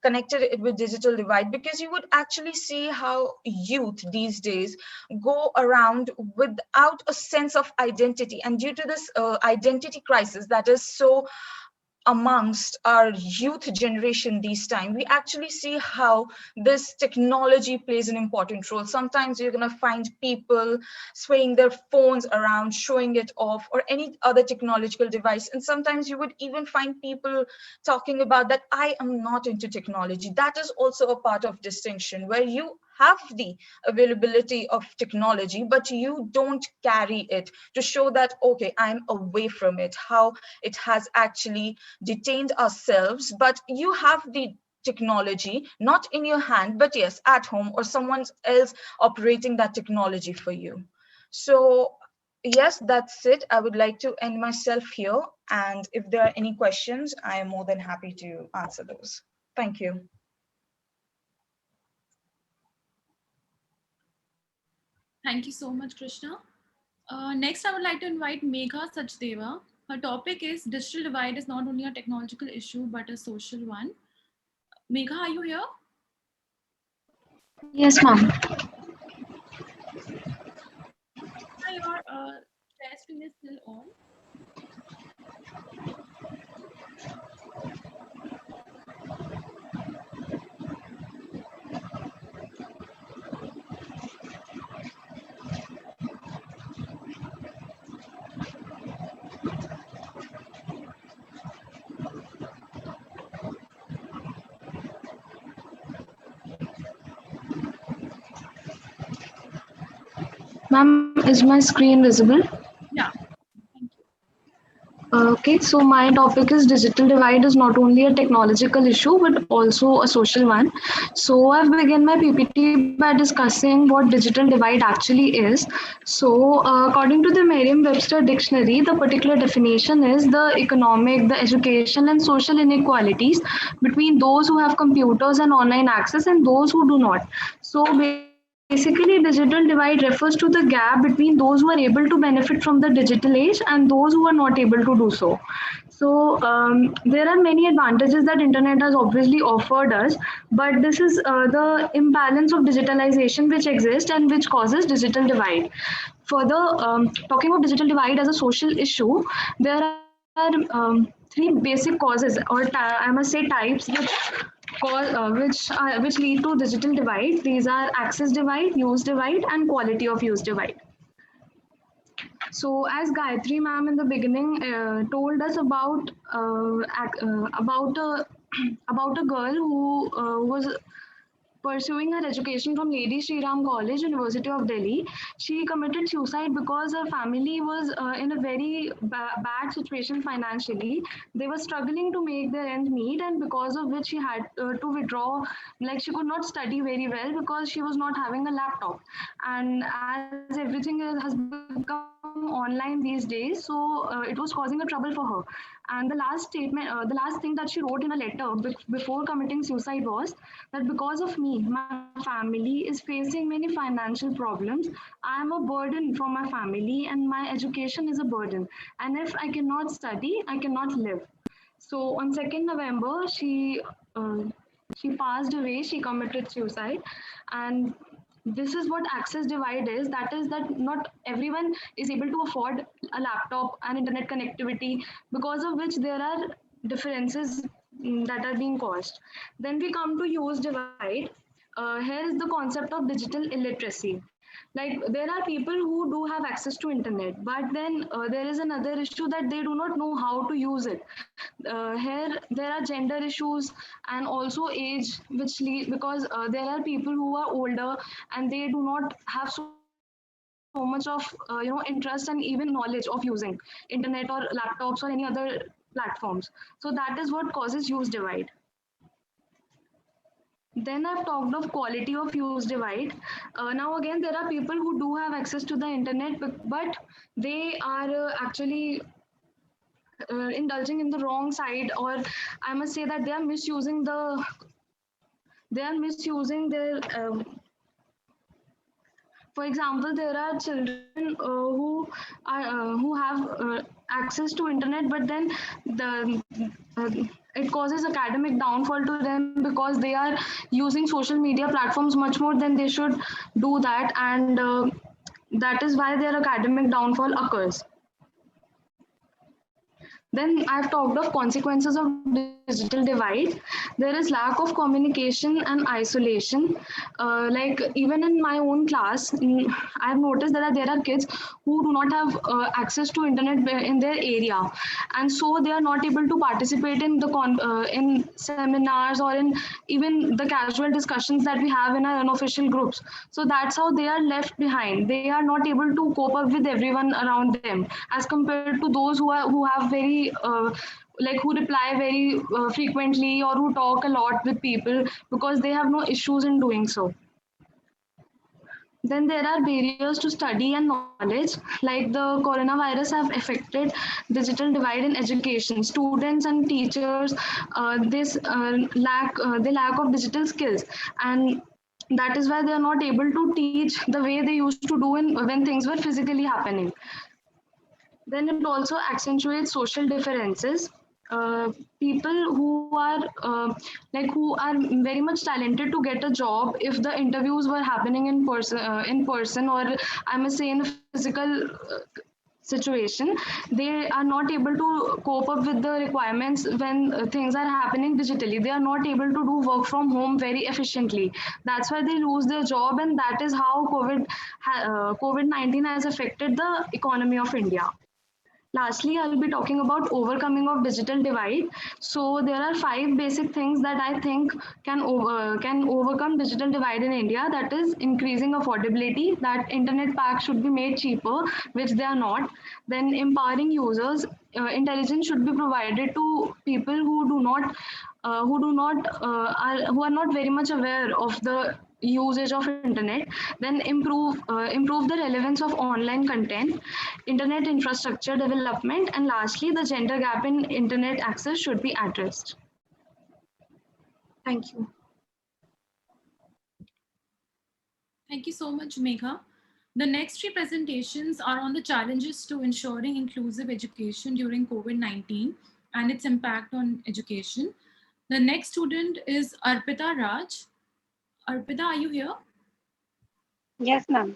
connected it with digital divide, because you would actually see how youth these days go around without a sense of identity, and due to this identity crisis that is so amongst our youth generation these time, we actually see how this technology plays an important role. Sometimes you're going to find people swaying their phones around, showing it off, or any other technological device. And sometimes you would even find people talking about that I am not into technology. That is also a part of distinction, where you have the availability of technology, but you don't carry it to show that, okay, I'm away from it, how it has actually detained ourselves. But you have the technology, not in your hand, but yes, at home, or someone else operating that technology for you. So yes, that's it. I would like to end myself here. And if there are any questions, I am more than happy to answer those. Thank you. Thank you so much, Krishna. Next, I would like to invite Megha Sachdeva. Her topic is digital divide is not only a technological issue, but a social one. Megha, are you here? Yes, ma'am. Your share screen is still on. Ma'am, is my screen visible? Yeah. Thank you. Okay, so my topic is digital divide is not only a technological issue but also a social one. So I've begun my PPT by discussing what digital divide actually is. So according to the Merriam-Webster dictionary, the particular definition is the economic, the education and social inequalities between those who have computers and online access and those who do not. So basically, digital divide refers to the gap between those who are able to benefit from the digital age and those who are not able to do so. So there are many advantages that internet has obviously offered us, but this is the imbalance of digitalization which exists and which causes digital divide. Further, talking of digital divide as a social issue, there are three basic causes, or I must say types, which lead to digital divide. These are access divide, use divide, and quality of use divide. So, as Gayatri ma'am in the beginning told us about about a about a girl who was pursuing her education from Lady Shri Ram College, University of Delhi. She committed suicide because her family was in a very bad situation financially. They were struggling to make their ends meet, and because of which she had to withdraw. Like, she could not study very well because she was not having a laptop. And as everything has become online these days, so it was causing a trouble for her. And the last statement, the last thing that she wrote in a letter before committing suicide was that because of me, my family is facing many financial problems. I am a burden for my family, and my education is a burden. And if I cannot study, I cannot live. So on 2nd November, she passed away. She committed suicide, and this is what access divide is. That is that not everyone is able to afford a laptop and internet connectivity, because of which there are differences that are being caused. Then we come to use divide. Here is the concept of digital illiteracy. Like, there are people who do have access to internet, but then there is another issue that they do not know how to use it. Here there are gender issues and also age, which lead, because there are people who are older and they do not have so much of interest and even knowledge of using internet or laptops or any other platforms. So that is what causes use divide. Then I've talked of quality of use divide. Now again, there are people who do have access to the internet, but they are actually indulging in the wrong side, or I must say that they are misusing their for example, there are children who have access to internet, but then uh, it causes academic downfall to them because they are using social media platforms much more than they should do that, and that is why their academic downfall occurs. Then I've talked of consequences of digital divide. There is lack of communication and isolation. Like, even in my own class, I've noticed that there are kids who do not have access to internet in their area, and so they are not able to participate in in seminars or in even the casual discussions that we have in our unofficial groups. So that's how they are left behind. They are not able to cope up with everyone around them, as compared to those who have very like, who reply very frequently, or who talk a lot with people, because they have no issues in doing so. Then there are barriers to study and knowledge, like the coronavirus have affected digital divide in education. Students and teachers, they lack of digital skills, and that is why they are not able to teach the way they used to do when things were physically happening. Then it also accentuates social differences. People who are who are very much talented to get a job, if the interviews were happening in person, or I must say in a physical situation, they are not able to cope up with the requirements when things are happening digitally. They are not able to do work from home very efficiently. That's why they lose their job, and that is how COVID-19 has affected the economy of India. Lastly, I'll be talking about overcoming of digital divide. So there are 5 basic things that I think can overcome digital divide in India. That is increasing affordability, that internet packs should be made cheaper, which they are not. Then empowering users. Intelligence should be provided to people who are not very much aware of the usage of internet. Then improve the relevance of online content, internet infrastructure development, and lastly, the gender gap in internet access should be addressed. Thank you. Thank you so much, Megha. The next 3 presentations are on the challenges to ensuring inclusive education during COVID-19 and its impact on education. The next student is Arpita Raj. Arpita, are you here? Yes, ma'am.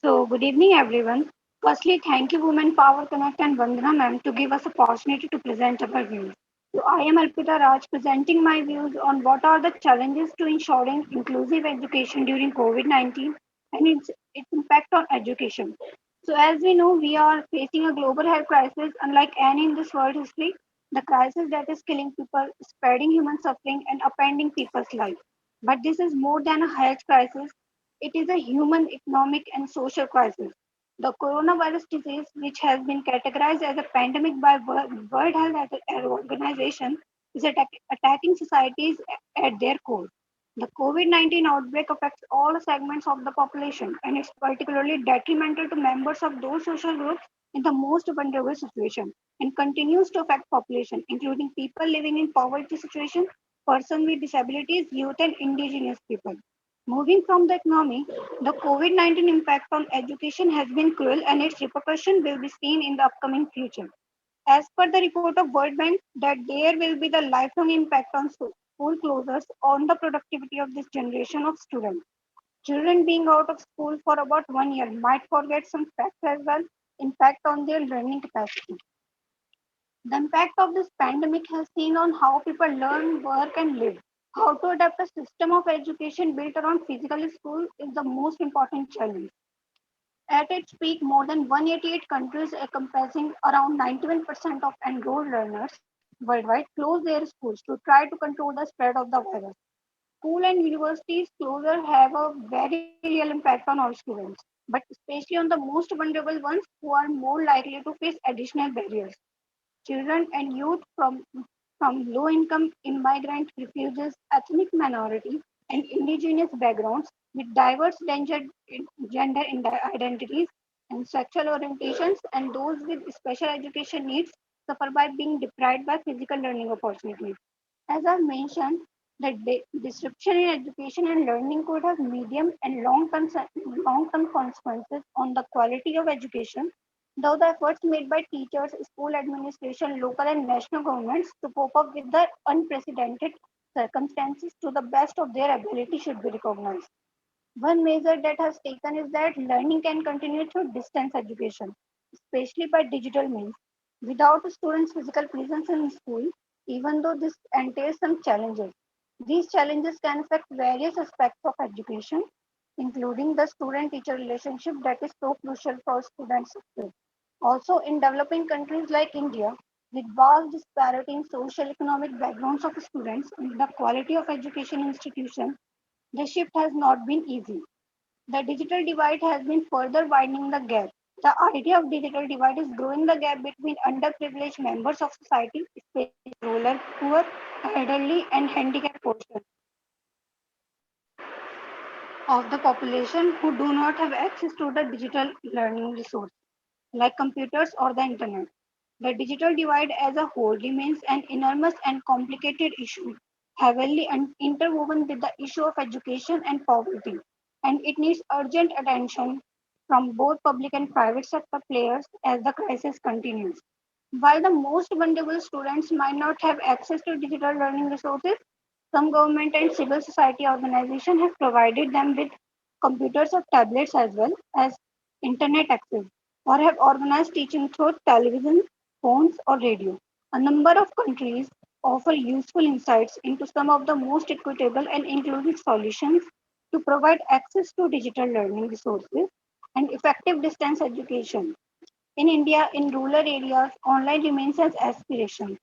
So, good evening, everyone. Firstly, thank you, Women Power Connect and Vandana ma'am, to give us opportunity to present our views. So, I am Arpita Raj, presenting my views on what are the challenges to ensuring inclusive education during COVID-19 and its impact on education. So, as we know, we are facing a global health crisis unlike any in this world history. The crisis that is killing people, spreading human suffering, and upending people's lives. But this is more than a health crisis. It is a human, economic, and social crisis. The coronavirus disease, which has been categorized as a pandemic by World Health Organization, is attacking societies at their core. The COVID-19 outbreak affects all segments of the population, and it's particularly detrimental to members of those social groups in the most vulnerable situation and continues to affect population, including people living in poverty situation, persons with disabilities, youth, and indigenous people. Moving from the economy, the COVID-19 impact on education has been cruel and its repercussion will be seen in the upcoming future. As per the report of World Bank, that there will be the lifelong impact on school closures on the productivity of this generation of students. Children being out of school for about 1 year might forget some facts as well, impact on their learning capacity. The impact of this pandemic has seen on how people learn, work, and live. How to adapt a system of education built around physical school is the most important challenge. At its peak, more than 188 countries encompassing around 91% of enrolled learners worldwide closed their schools to try to control the spread of the virus. School and universities closure have a very real impact on all students, but especially on the most vulnerable ones who are more likely to face additional barriers. Children and youth from low-income immigrant refugees, ethnic minority, and indigenous backgrounds with diverse gender identities and sexual orientations, and those with special education needs suffer by being deprived by physical learning opportunities. As I mentioned, the disruption in education and learning could have medium and long-term consequences on the quality of education, though the efforts made by teachers, school administration, local and national governments to cope up with the unprecedented circumstances to the best of their ability should be recognized. One measure that has taken is that learning can continue through distance education, especially by digital means, without a student's physical presence in school, even though this entails some challenges. These challenges can affect various aspects of education, including the student-teacher relationship that is so crucial for student success. Also, in developing countries like India, with vast disparity in social economic backgrounds of students and the quality of education institutions, the shift has not been easy. The digital divide has been further widening the gap. The idea of digital divide is growing the gap between underprivileged members of society, especially rural, poor, elderly, and handicapped portions of the population who do not have access to the digital learning resource like computers or the internet. The digital divide as a whole remains an enormous and complicated issue, heavily interwoven with the issue of education and poverty, and it needs urgent attention from both public and private sector players as the crisis continues. While the most vulnerable students might not have access to digital learning resources, some government and civil society organizations have provided them with computers or tablets as well as internet access, or have organized teaching through television, phones, or radio. A number of countries offer useful insights into some of the most equitable and inclusive solutions to provide access to digital learning resources and effective distance education. In India, in rural areas, online remains as aspiration.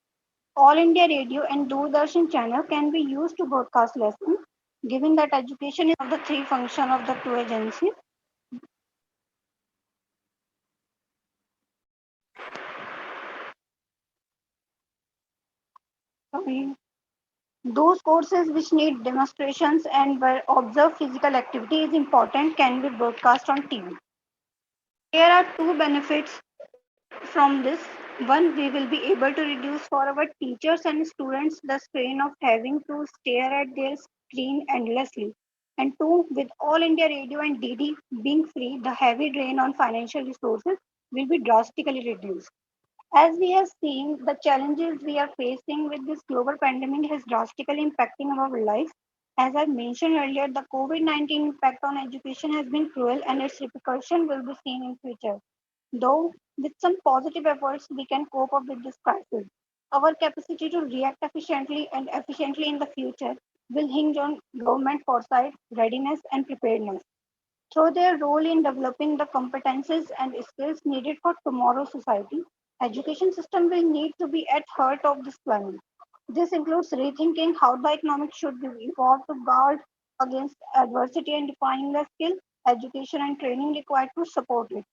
All India Radio and Doordarshan channel can be used to broadcast lessons, given that education is one of the three functions of the two agencies. Sorry. Those courses which need demonstrations and where observed physical activity is important can be broadcast on TV. There are two benefits from this. One, we will be able to reduce for our teachers and students the strain of having to stare at their screen endlessly. And two, with All India Radio and DD being free, the heavy drain on financial resources will be drastically reduced. As we have seen, the challenges we are facing with this global pandemic has drastically impacting our lives. As I mentioned earlier, the COVID-19 impact on education has been cruel and its repercussion will be seen in future. Though with some positive efforts, we can cope up with this crisis. Our capacity to react efficiently in the future will hinge on government foresight, readiness, and preparedness. Through their role in developing the competences and skills needed for tomorrow's society, education system will need to be at heart of this planning. This includes rethinking how the economic should be evolved to guard against adversity and defining the skill, education, and training required to support it.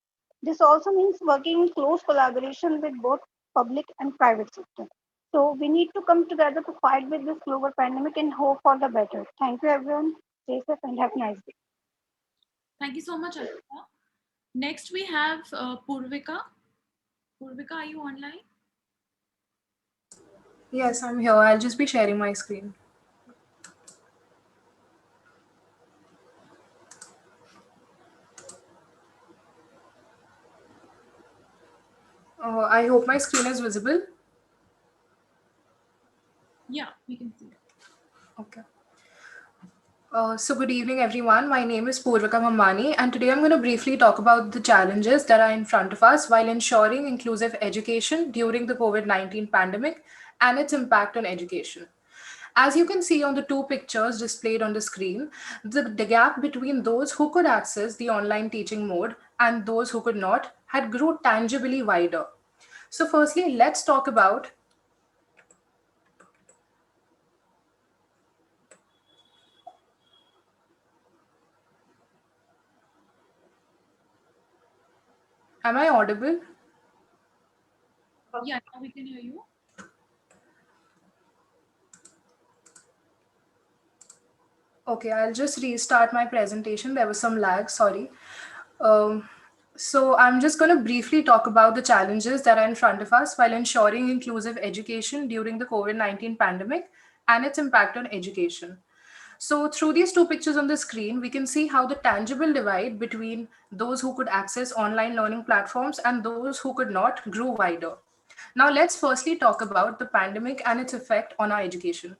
This also means working in close collaboration with both public and private sector. So we need to come together to fight with this global pandemic and hope for the better. Thank you, everyone. Stay safe and have a nice day. Thank you so much, Arpita. Next, we have Purvika. Purvika, are you online? Yes, I'm here. I'll just be sharing my screen. I hope my screen is visible. Yeah, we can see it. Okay. So good evening, everyone. My name is Purvika Mammani, and today I'm going to briefly talk about the challenges that are in front of us while ensuring inclusive education during the COVID-19 pandemic and its impact on education. As you can see on the two pictures displayed on the screen, the gap between those who could access the online teaching mode and those who could not had grew tangibly wider. So firstly, let's talk about Am I audible? Yeah, now we can hear you. Okay, I'll just restart my presentation. There was some lag, sorry. So I'm just going to briefly talk about the challenges that are in front of us while ensuring inclusive education during the COVID-19 pandemic and its impact on education. So through these two pictures on the screen, we can see how the tangible divide between those who could access online learning platforms and those who could not grew wider. Now let's firstly talk about the pandemic and its effect on our education.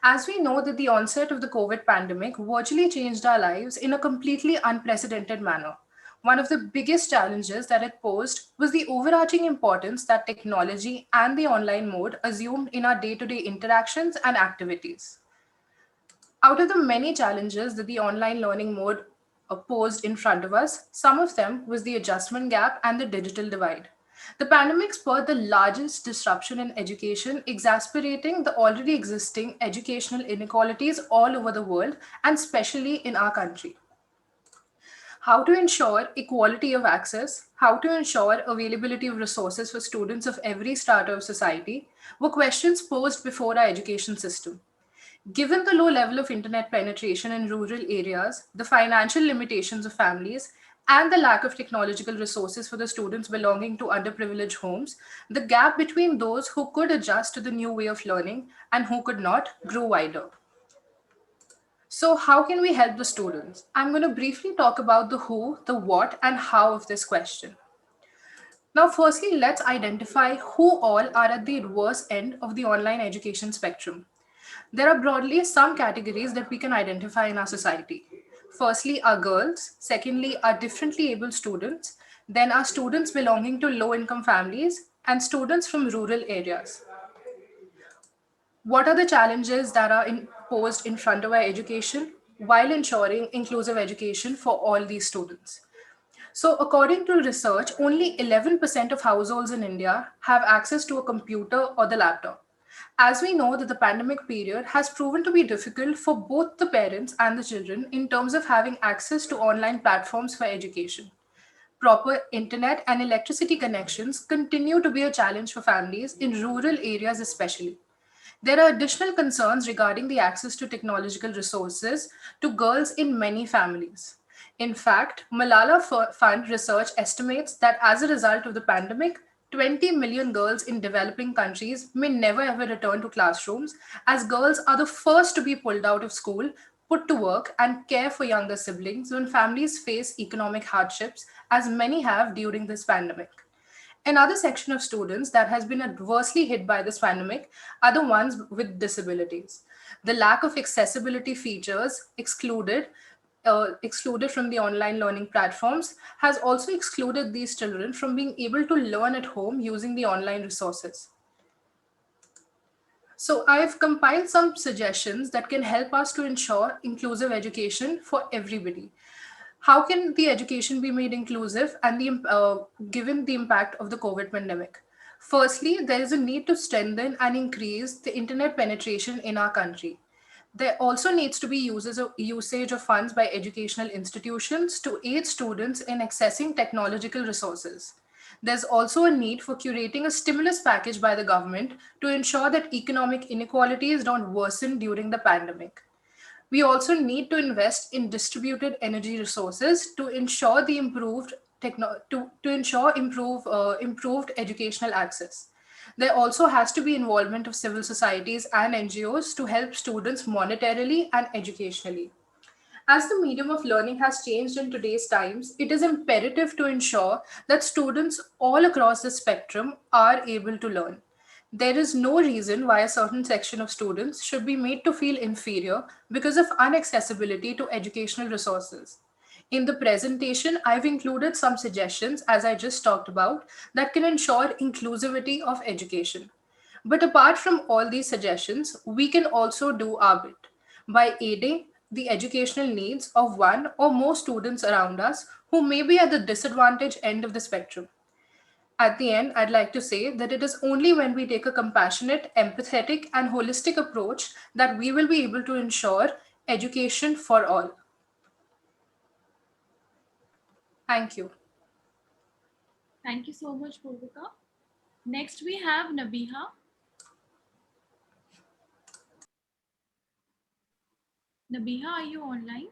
As we know that the onset of the COVID pandemic virtually changed our lives in a completely unprecedented manner. One of the biggest challenges that it posed was the overarching importance that technology and the online mode assumed in our day-to-day interactions and activities. Out of the many challenges that the online learning mode posed in front of us, some of them was the adjustment gap and the digital divide. The pandemic spurred the largest disruption in education, exacerbating the already existing educational inequalities all over the world and especially in our country. How to ensure equality of access, how to ensure availability of resources for students of every strata of society were questions posed before our education system. Given the low level of internet penetration in rural areas, the financial limitations of families, and the lack of technological resources for the students belonging to underprivileged homes, the gap between those who could adjust to the new way of learning and who could not grew wider. So, how can we help the students? I'm going to briefly talk about the who, the what, and how of this question. Now, firstly, let's identify who all are at the adverse end of the online education spectrum. There are broadly some categories that we can identify in our society. Firstly, are girls. Secondly, are differently abled students. Then are students belonging to low income families and students from rural areas. What are the challenges that are posed in front of our education while ensuring inclusive education for all these students? So, according to research, only 11% of households in India have access to a computer or the laptop. As we know that the pandemic period has proven to be difficult for both the parents and the children in terms of having access to online platforms for education. Proper internet and electricity connections continue to be a challenge for families in rural areas especially. There are additional concerns regarding the access to technological resources to girls in many families. In fact, Fund research estimates that as a result of the pandemic, 20 million girls in developing countries may never ever return to classrooms, as girls are the first to be pulled out of school, put to work, and care for younger siblings when families face economic hardships, as many have during this pandemic. Another section of students that has been adversely hit by this pandemic are the ones with disabilities. The lack of accessibility features excluded from the online learning platforms has also excluded these children from being able to learn at home using the online resources. So I've compiled some suggestions that can help us to ensure inclusive education for everybody. How can the education be made inclusive and given the impact of the COVID pandemic? Firstly, there is a need to strengthen and increase the internet penetration in our country. There also needs to be usage of funds by educational institutions to aid students in accessing technological resources. There's also a need for curating a stimulus package by the government to ensure that economic inequalities don't worsen during the pandemic. We also need to invest in distributed energy resources to ensure the to ensure improved educational access. There also has to be involvement of civil societies and NGOs to help students monetarily and educationally. As the medium of learning has changed in today's times, it is imperative to ensure that students all across the spectrum are able to learn. There is no reason why a certain section of students should be made to feel inferior because of inaccessibility to educational resources. In the presentation, I've included some suggestions, as I just talked about, that can ensure inclusivity of education. But apart from all these suggestions, we can also do our bit by aiding the educational needs of one or more students around us who may be at the disadvantaged end of the spectrum. At the end, I'd like to say that it is only when we take a compassionate, empathetic, and holistic approach that we will be able to ensure education for all. Thank you. Thank you so much, Purvika. Next, we have Nabiha. Nabiha, are you online?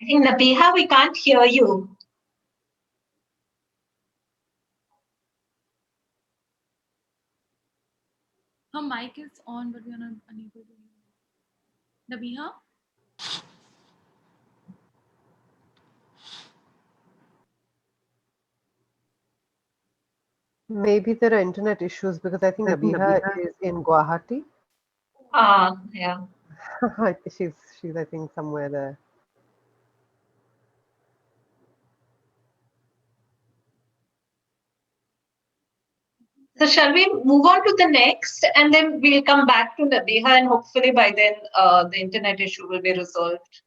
I think Nabiha, we can't hear you. Her mic is on, but we are not unable to hear. Nabiha? Maybe there are internet issues because I think Nabiha is in Guwahati. Yeah. she's I think somewhere there. So shall we move on to the next, and then we'll come back to Nabiha, and hopefully by then the internet issue will be resolved.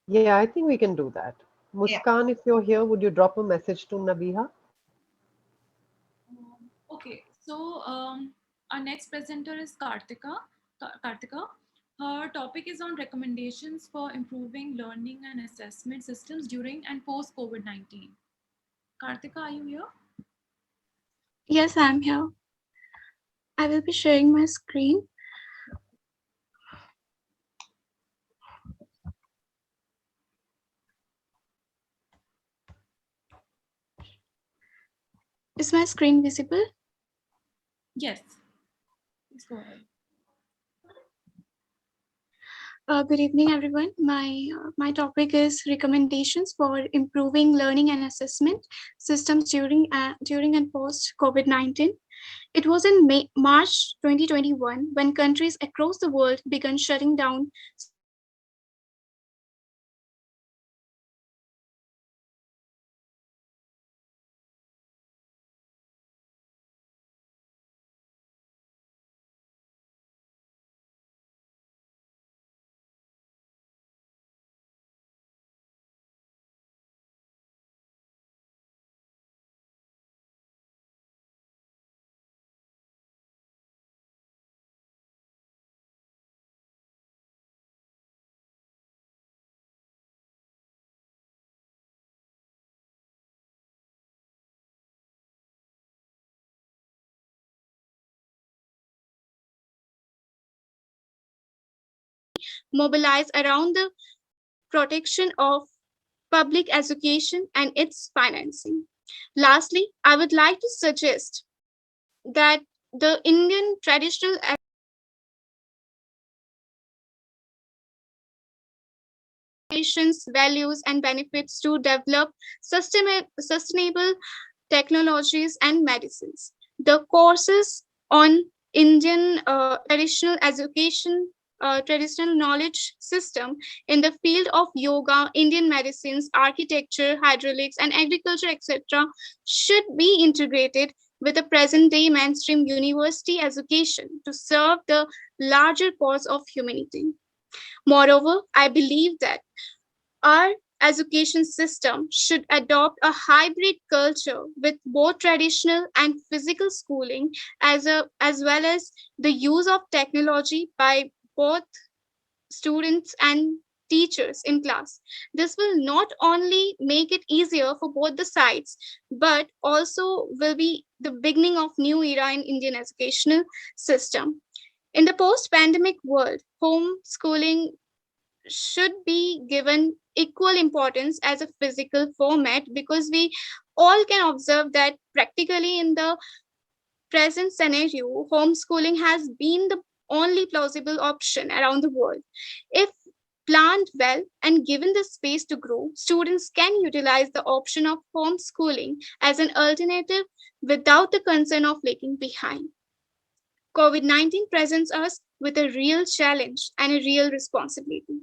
Yeah, I think we can do that. Muskan, if you're here, would you drop a message to Nabiha? Okay, so our next presenter is Kartika. Kartika. Her topic is on recommendations for improving learning and assessment systems during and post COVID-19. Kartika, are you here? Yes, I'm here. I will be sharing my screen. Is my screen visible? Yes. Please go ahead. Good evening, everyone. My topic is recommendations for improving learning and assessment systems during and post COVID-19. It was in March 2021 when countries across the world began shutting down mobilized around the protection of public education and its financing. Lastly, I would like to suggest that the Indian traditional traditions, values, and benefits to develop sustainable technologies and medicines. The courses on Indian traditional education, traditional knowledge system in the field of yoga, Indian medicines, architecture, hydraulics, and agriculture, etc., should be integrated with a present day mainstream university education to serve the larger cause of humanity. Moreover, I believe that our education system should adopt a hybrid culture with both traditional and physical schooling as well as the use of technology by both students and teachers in class. This will not only make it easier for both the sides, but also will be the beginning of new era in Indian educational system. In the post-pandemic world, homeschooling should be given equal importance as a physical format because we all can observe that practically in the present scenario, homeschooling has been the only plausible option around the world. If planned well and given the space to grow, students can utilize the option of homeschooling as an alternative without the concern of lagging behind. COVID 19 presents us with a real challenge and a real responsibility.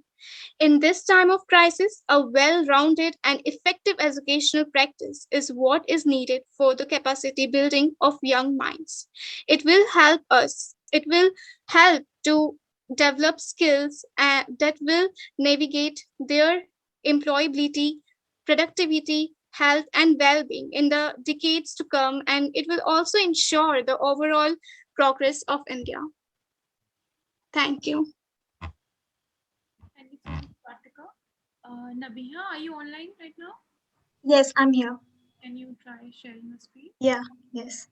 In this time of crisis, a well rounded and effective educational practice is what is needed for the capacity building of young minds. It will help us, it will help to develop skills that will navigate their employability, productivity, health, and well being in the decades to come, and it will also ensure the overall progress of India. Thank you. Thank you so much, Kartika. Nabiha, are you online right now? Yes, I'm here. Can you try sharing the screen? Yeah, yes.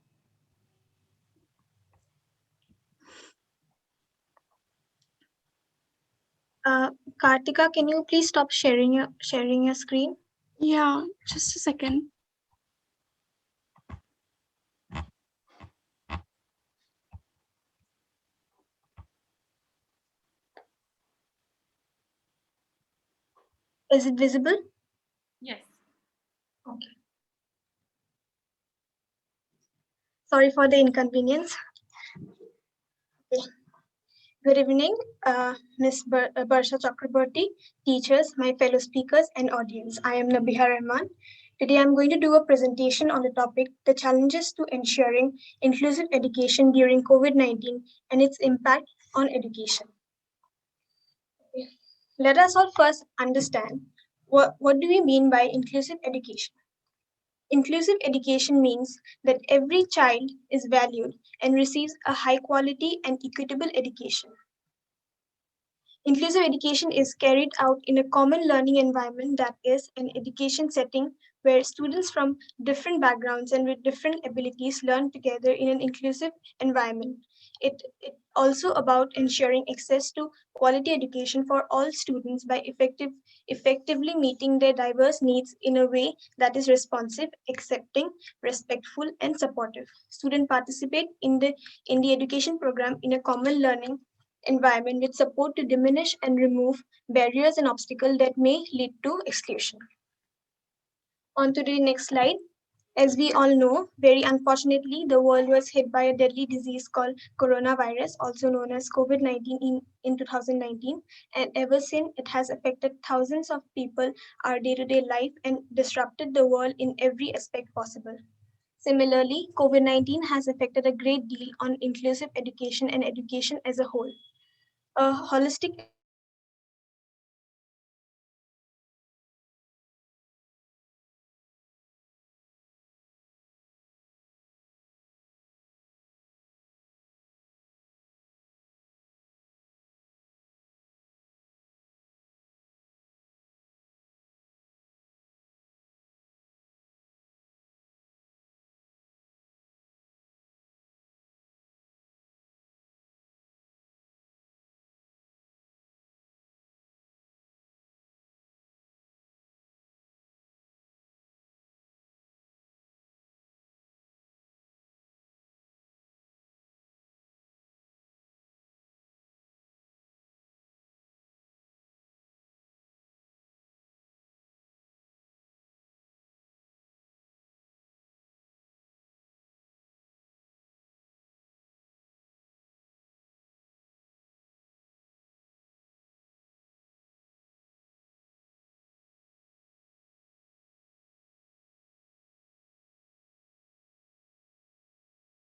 Kartika, can you please stop sharing your screen? Yeah, just a second. Is it visible? Yes. Okay. Sorry for the inconvenience. Okay. Good evening, Ms. Barsha Chakraborty, teachers, my fellow speakers, and audience. I am Nabiha Rahman. Today, I'm going to do a presentation on the topic, the challenges to ensuring inclusive education during COVID-19 and its impact on education. Okay. Let us all first understand what do we mean by inclusive education. Inclusive education means that every child is valued and receives a high quality and equitable education. Inclusive education is carried out in a common learning environment, that is, an education setting where students from different backgrounds and with different abilities learn together in an inclusive environment. It also about ensuring access to quality education for all students by effectively meeting their diverse needs in a way that is responsive, accepting, respectful, and supportive. Students participate in the education program in a common learning environment with support to diminish and remove barriers and obstacles that may lead to exclusion. On to the next slide. As we all know, very unfortunately, the world was hit by a deadly disease called coronavirus, also known as COVID-19 in 2019. And ever since, it has affected thousands of people, our day-to-day life, and disrupted the world in every aspect possible. Similarly, COVID-19 has affected a great deal on inclusive education and education as a whole. A holistic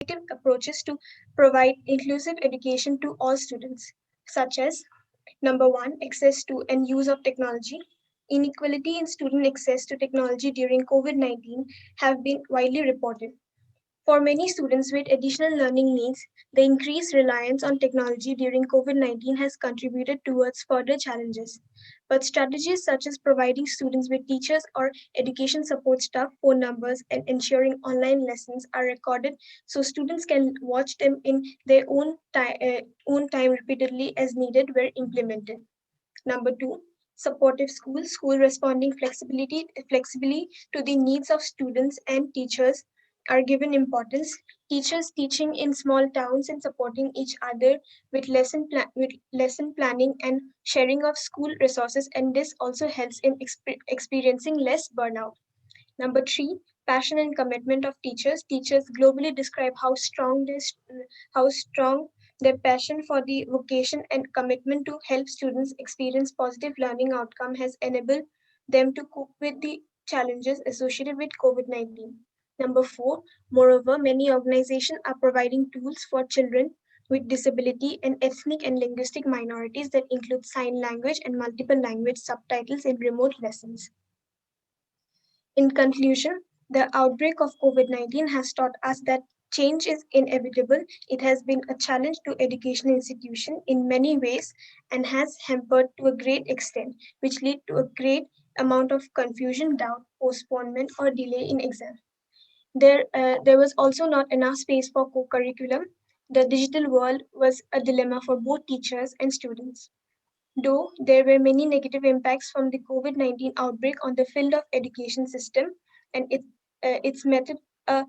innovative approaches to provide inclusive education to all students, such as number one, access to and use of technology. Inequality in student access to technology during COVID-19 have been widely reported. For many students with additional learning needs, the increased reliance on technology during COVID-19 has contributed towards further challenges. But strategies such as providing students with teachers or education support staff phone numbers and ensuring online lessons are recorded so students can watch them in their own time repeatedly as needed were implemented. Number two, supportive schools, school responding flexibly to the needs of students and teachers are given importance. Teachers teaching in small towns and supporting each other with lesson planning and sharing of school resources, and this also helps in experiencing less burnout. Number three, passion and commitment of teachers. Teachers globally describe how strong their passion for the vocation and commitment to help students experience positive learning outcome has enabled them to cope with the challenges associated with COVID-19. Number four, moreover, many organizations are providing tools for children with disability and ethnic and linguistic minorities that include sign language and multiple language subtitles in remote lessons. In conclusion, the outbreak of COVID-19 has taught us that change is inevitable. It has been a challenge to education institutions in many ways and has hampered to a great extent, which led to a great amount of confusion, doubt, postponement, or delay in exam. There was also not enough space for co-curriculum. The digital world was a dilemma for both teachers and students. Though there were many negative impacts from the COVID-19 outbreak on the field of education system and its method uh,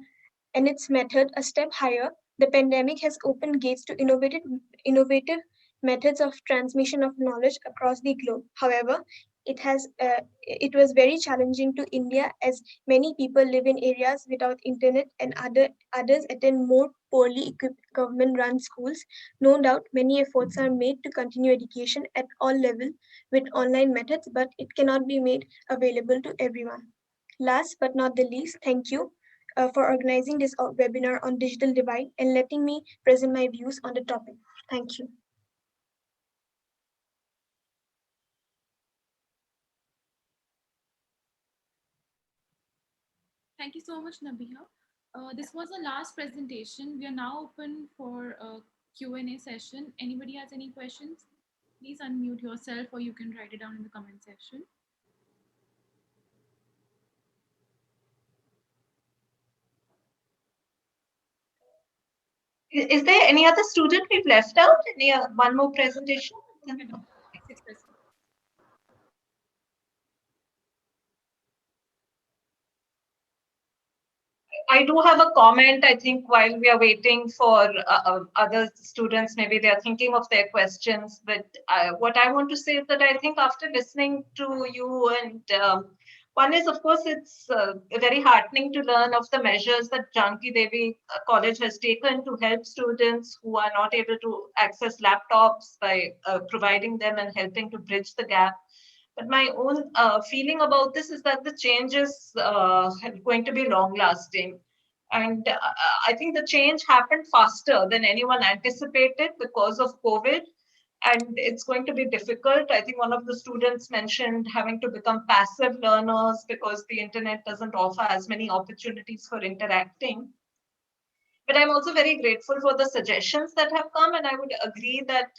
its method a step higher, the pandemic has opened gates to innovative methods of transmission of knowledge across the globe. However, it was very challenging to India as many people live in areas without internet and others attend more poorly equipped government-run schools. No doubt, many efforts are made to continue education at all levels with online methods, but it cannot be made available to everyone. Last but not the least, thank you for organizing this webinar on digital divide and letting me present my views on the topic. Thank you. Thank you so much, Nabiha. This was the last presentation. We are now open for a Q&A session. Anybody has any questions? Please unmute yourself or you can write it down in the comment section. Is there any other student we've left out? Any one more presentation? I do have a comment. I think while we are waiting for other students, maybe they are thinking of their questions. But what I want to say is that I think after listening to you and one is, of course, it's very heartening to learn of the measures that Janki Devi College has taken to help students who are not able to access laptops by providing them and helping to bridge the gap. But my own feeling about this is that the change is going to be long lasting. And I think the change happened faster than anyone anticipated because of COVID. And it's going to be difficult. I think one of the students mentioned having to become passive learners because the internet doesn't offer as many opportunities for interacting. But I'm also very grateful for the suggestions that have come. And I would agree that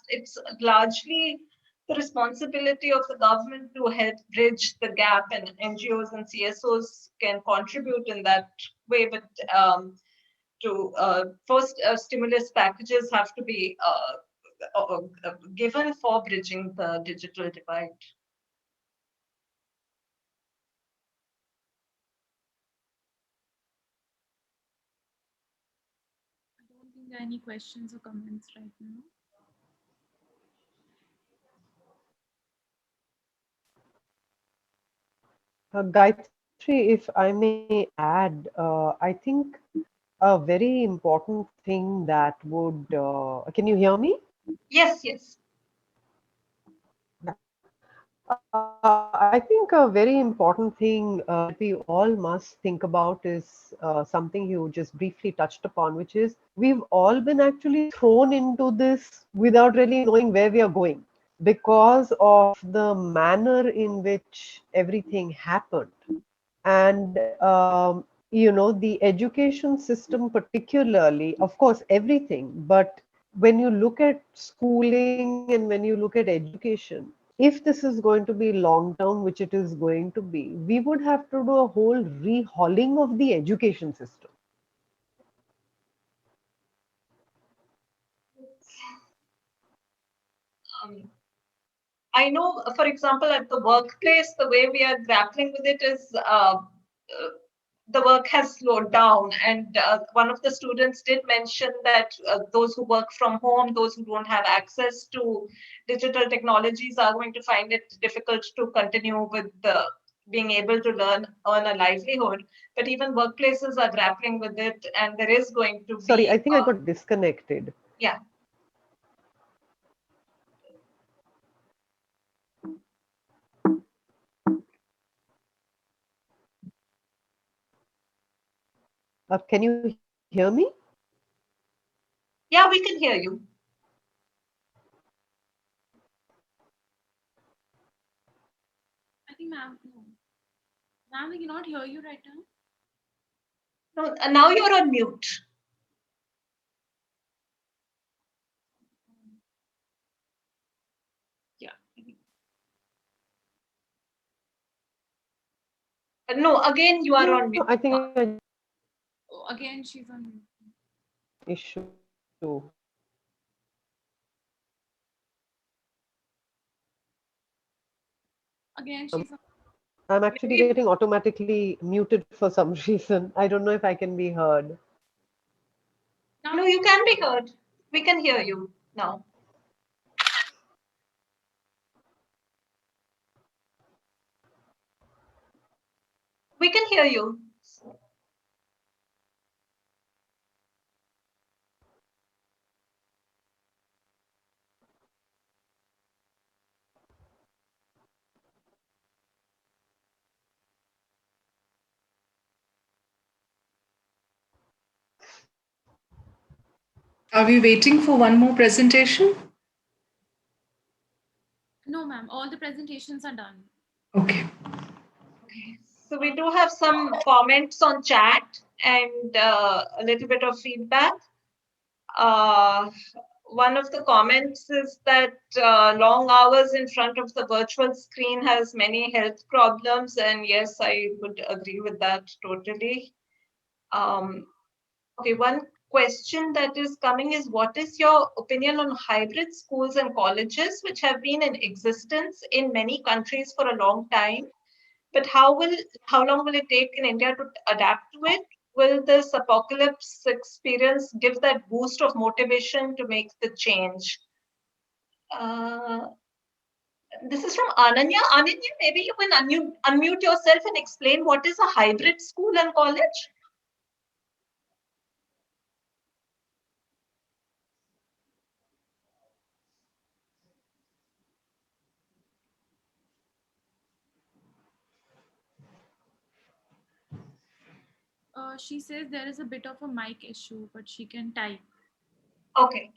it's largely the responsibility of the government to help bridge the gap, and NGOs and CSOs can contribute in that way. But first, stimulus packages have to be given for bridging the digital divide. I don't think there are any questions or comments right now. Gayatri, if I may add, I think a very important thing that would, can you hear me? Yes, yes. I think a very important thing we all must think about is something you just briefly touched upon, which is we've all been actually thrown into this without really knowing where we are going because of the manner in which everything happened. And, the education system, particularly, of course, everything, but when you look at schooling and when you look at education, if this is going to be long term, which it is going to be, we would have to do a whole rehauling of the education system. Um, I know, for example, at the workplace, the way we are grappling with it is the work has slowed down. And one of the students did mention that those who work from home, those who don't have access to digital technologies are going to find it difficult to continue with being able to earn a livelihood. But even workplaces are grappling with it, and there is going to be. Sorry, I think I got disconnected. Yeah. Can you hear me? Yeah, we can hear you. I think, ma'am, no. Ma'am, we cannot hear you right now. No, now you're on mute. Yeah. No, again, you are on mute. I think Oh, again, she's on mute. issue. Again, she's on. I'm actually getting automatically muted for some reason. I don't know if I can be heard. No, you can be heard. We can hear you now. We can hear you. Are we waiting for one more presentation? No, ma'am. All the presentations are done. Okay. Okay. So we do have some comments on chat and a little bit of feedback. One of the comments is that long hours in front of the virtual screen has many health problems. And yes, I would agree with that totally. Okay, one question that is coming is, what is your opinion on hybrid schools and colleges, which have been in existence in many countries for a long time? But how long will it take in India to adapt to it? Will this apocalypse experience give that boost of motivation to make the change? This is from Ananya. Ananya, maybe you can unmute yourself and explain what is a hybrid school and college? She says there is a bit of a mic issue, but she can type. Okay.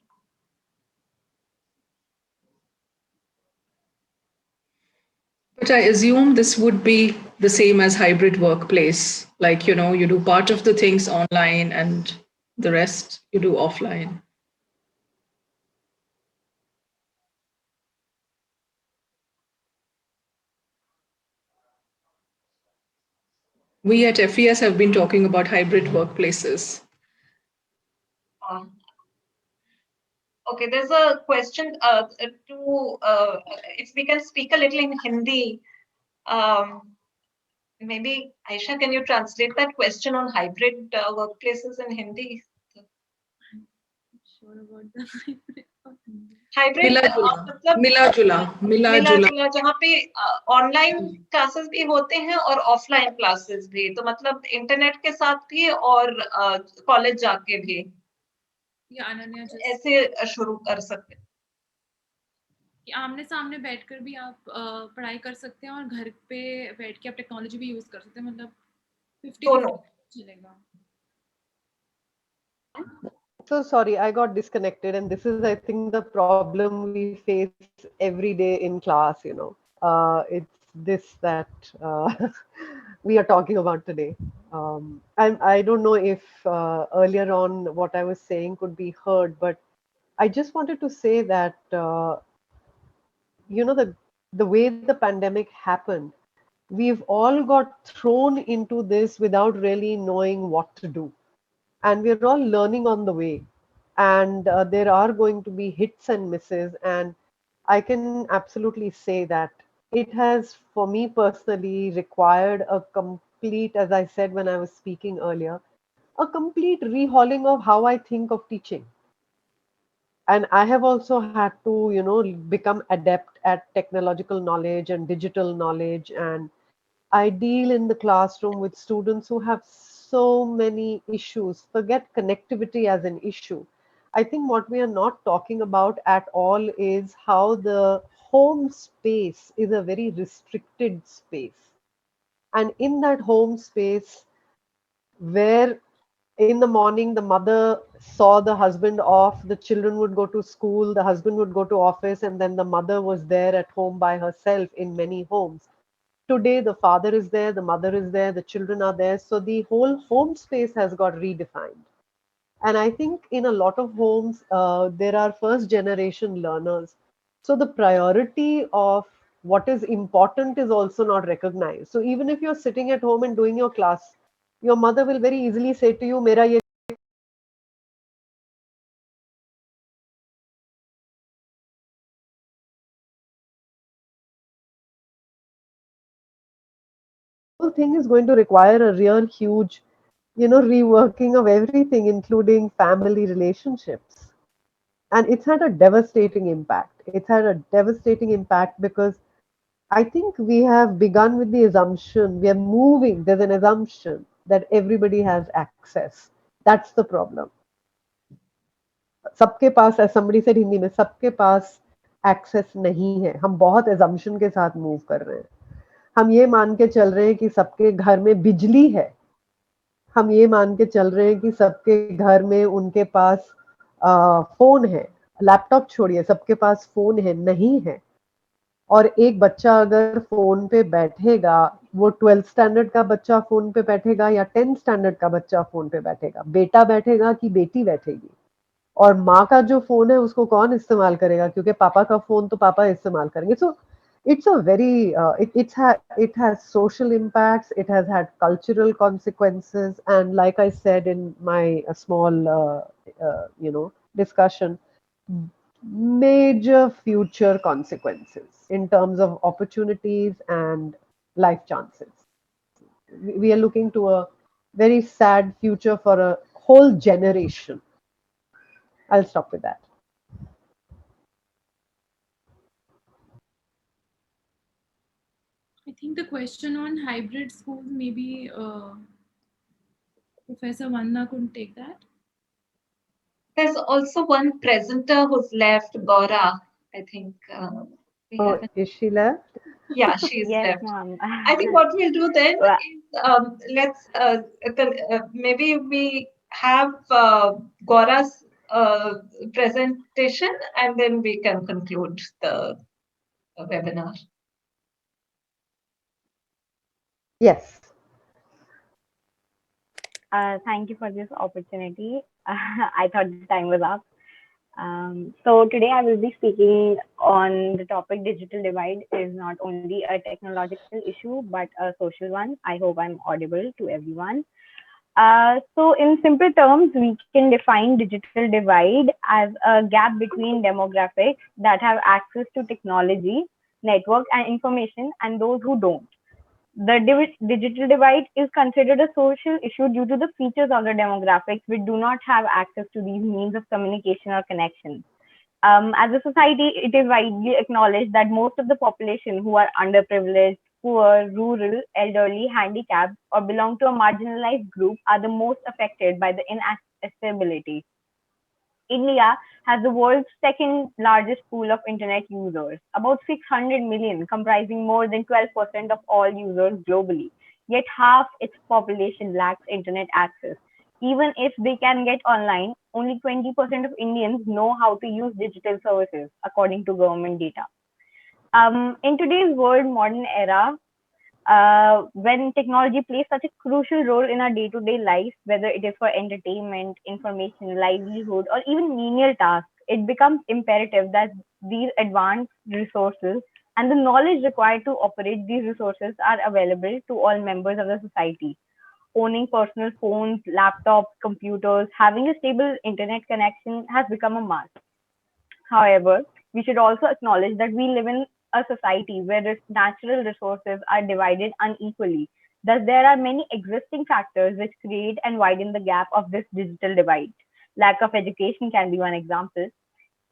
But I assume this would be the same as hybrid workplace. Like, you do part of the things online and the rest you do offline. We at FES have been talking about hybrid workplaces. Okay, there's a question if we can speak a little in Hindi. Maybe Aisha, can you translate that question on hybrid workplaces in Hindi? Sure about the hybrid मिला जुला जहाँ पे online classes भी होते हैं और offline classes भी, तो मतलब इंटरनेट के साथ भी और कॉलेज जाके भी Yeah, Ananya, just ऐसे शुरू कर सकते हैं. कि आमने सामने बैठकर भी आप पढ़ाई कर सकते हैं और घर पे बैठ के आप टेक्नोलॉजी भी यूज कर सकते हैं, मतलब 50 दोनों। चलेगा। So sorry, I got disconnected, and this is, I think, the problem we face every day in class. It's this that we are talking about today. I don't know if earlier on what I was saying could be heard, but I just wanted to say that the way the pandemic happened, we've all got thrown into this without really knowing what to do, and we're all learning on the way, and there are going to be hits and misses, and I can absolutely say that it has, for me personally, required a complete, as I said when I was speaking earlier, a complete rehauling of how I think of teaching. And I have also had to become adept at technological knowledge and digital knowledge, and I deal in the classroom with students who have so many issues. Forget connectivity as an issue. I think what we are not talking about at all is how the home space is a very restricted space. And in that home space, where in the morning the mother saw the husband off, the children would go to school, the husband would go to office, and then the mother was there at home by herself in many homes. Today, the father is there, the mother is there, the children are there. So the whole home space has got redefined. And I think in a lot of homes, there are first generation learners. So the priority of what is important is also not recognized. So even if you're sitting at home and doing your class, your mother will very easily say to you, Mera ye whole thing is going to require a real huge, reworking of everything, including family relationships. And it's had a devastating impact. It's had a devastating impact because I think we have begun with the assumption, we are moving, there's an assumption that everybody has access. That's the problem. सबके पास, as somebody said Hindi में, सबके पास access नहीं है. हम बहुत assumption के साथ move कर रहे हैं. हम ये मान के चल रहे हैं कि सबके घर में बिजली है. हम ये मान के चल रहे हैं कि सबके घर में उनके पास फोन है. लैपटॉप छोड़िए, सबके पास फोन है, नहीं है. और एक बच्चा अगर फोन पे बैठेगा, वो 12th स्टैंडर्ड का बच्चा फोन पे बैठेगा या 10th स्टैंडर्ड का बच्चा फोन पे बैठेगा, बेटा बैठेगा कि बेटी बैठेगी. और माँ का जो फोन है उसको कौन इस्तेमाल करेगा, क्योंकि पापा का फोन तो पापा इस्तेमाल करेंगे. सो it's a very it has social impacts, it has had cultural consequences, and like I said in my small discussion, major future consequences in terms of opportunities and life chances. We are looking to a very sad future for a whole generation. I'll stop with that. I think the question on hybrid schools, maybe Professor Vanna could take that. There's also one presenter who's left, Gaura. I think Is she left? Yeah, she's Yes, left. ma'am. I think what we'll do then Well, is let's maybe we have Gaura's presentation and then we can conclude the webinar. Yes. Thank you for this opportunity. I thought the time was up. So today I will be speaking on the topic digital divide is not only a technological issue, but a social one. I hope I'm audible to everyone. So in simple terms, we can define digital divide as a gap between demographics that have access to technology, network and information and those who don't. The digital divide is considered a social issue due to the features of the demographics which do not have access to these means of communication or connection. As a society, it is widely acknowledged that most of the population who are underprivileged, poor, rural, elderly, handicapped, or belong to a marginalized group are the most affected by the inaccessibility. India has the world's second largest pool of internet users, about 600 million, comprising more than 12% of all users globally. Yet half its population lacks internet access. Even if they can get online, only 20% of Indians know how to use digital services, according to government data. In today's world, modern era, when technology plays such a crucial role in our day-to-day life, whether it is for entertainment, information, livelihood, or even menial tasks, it becomes imperative that these advanced resources and the knowledge required to operate these resources are available to all members of the society. Owning personal phones, laptops, computers, having a stable internet connection has become a must. However, we should also acknowledge that we live in a society where natural resources are divided unequally. Thus, there are many existing factors which create and widen the gap of this digital divide. Lack of education can be one example.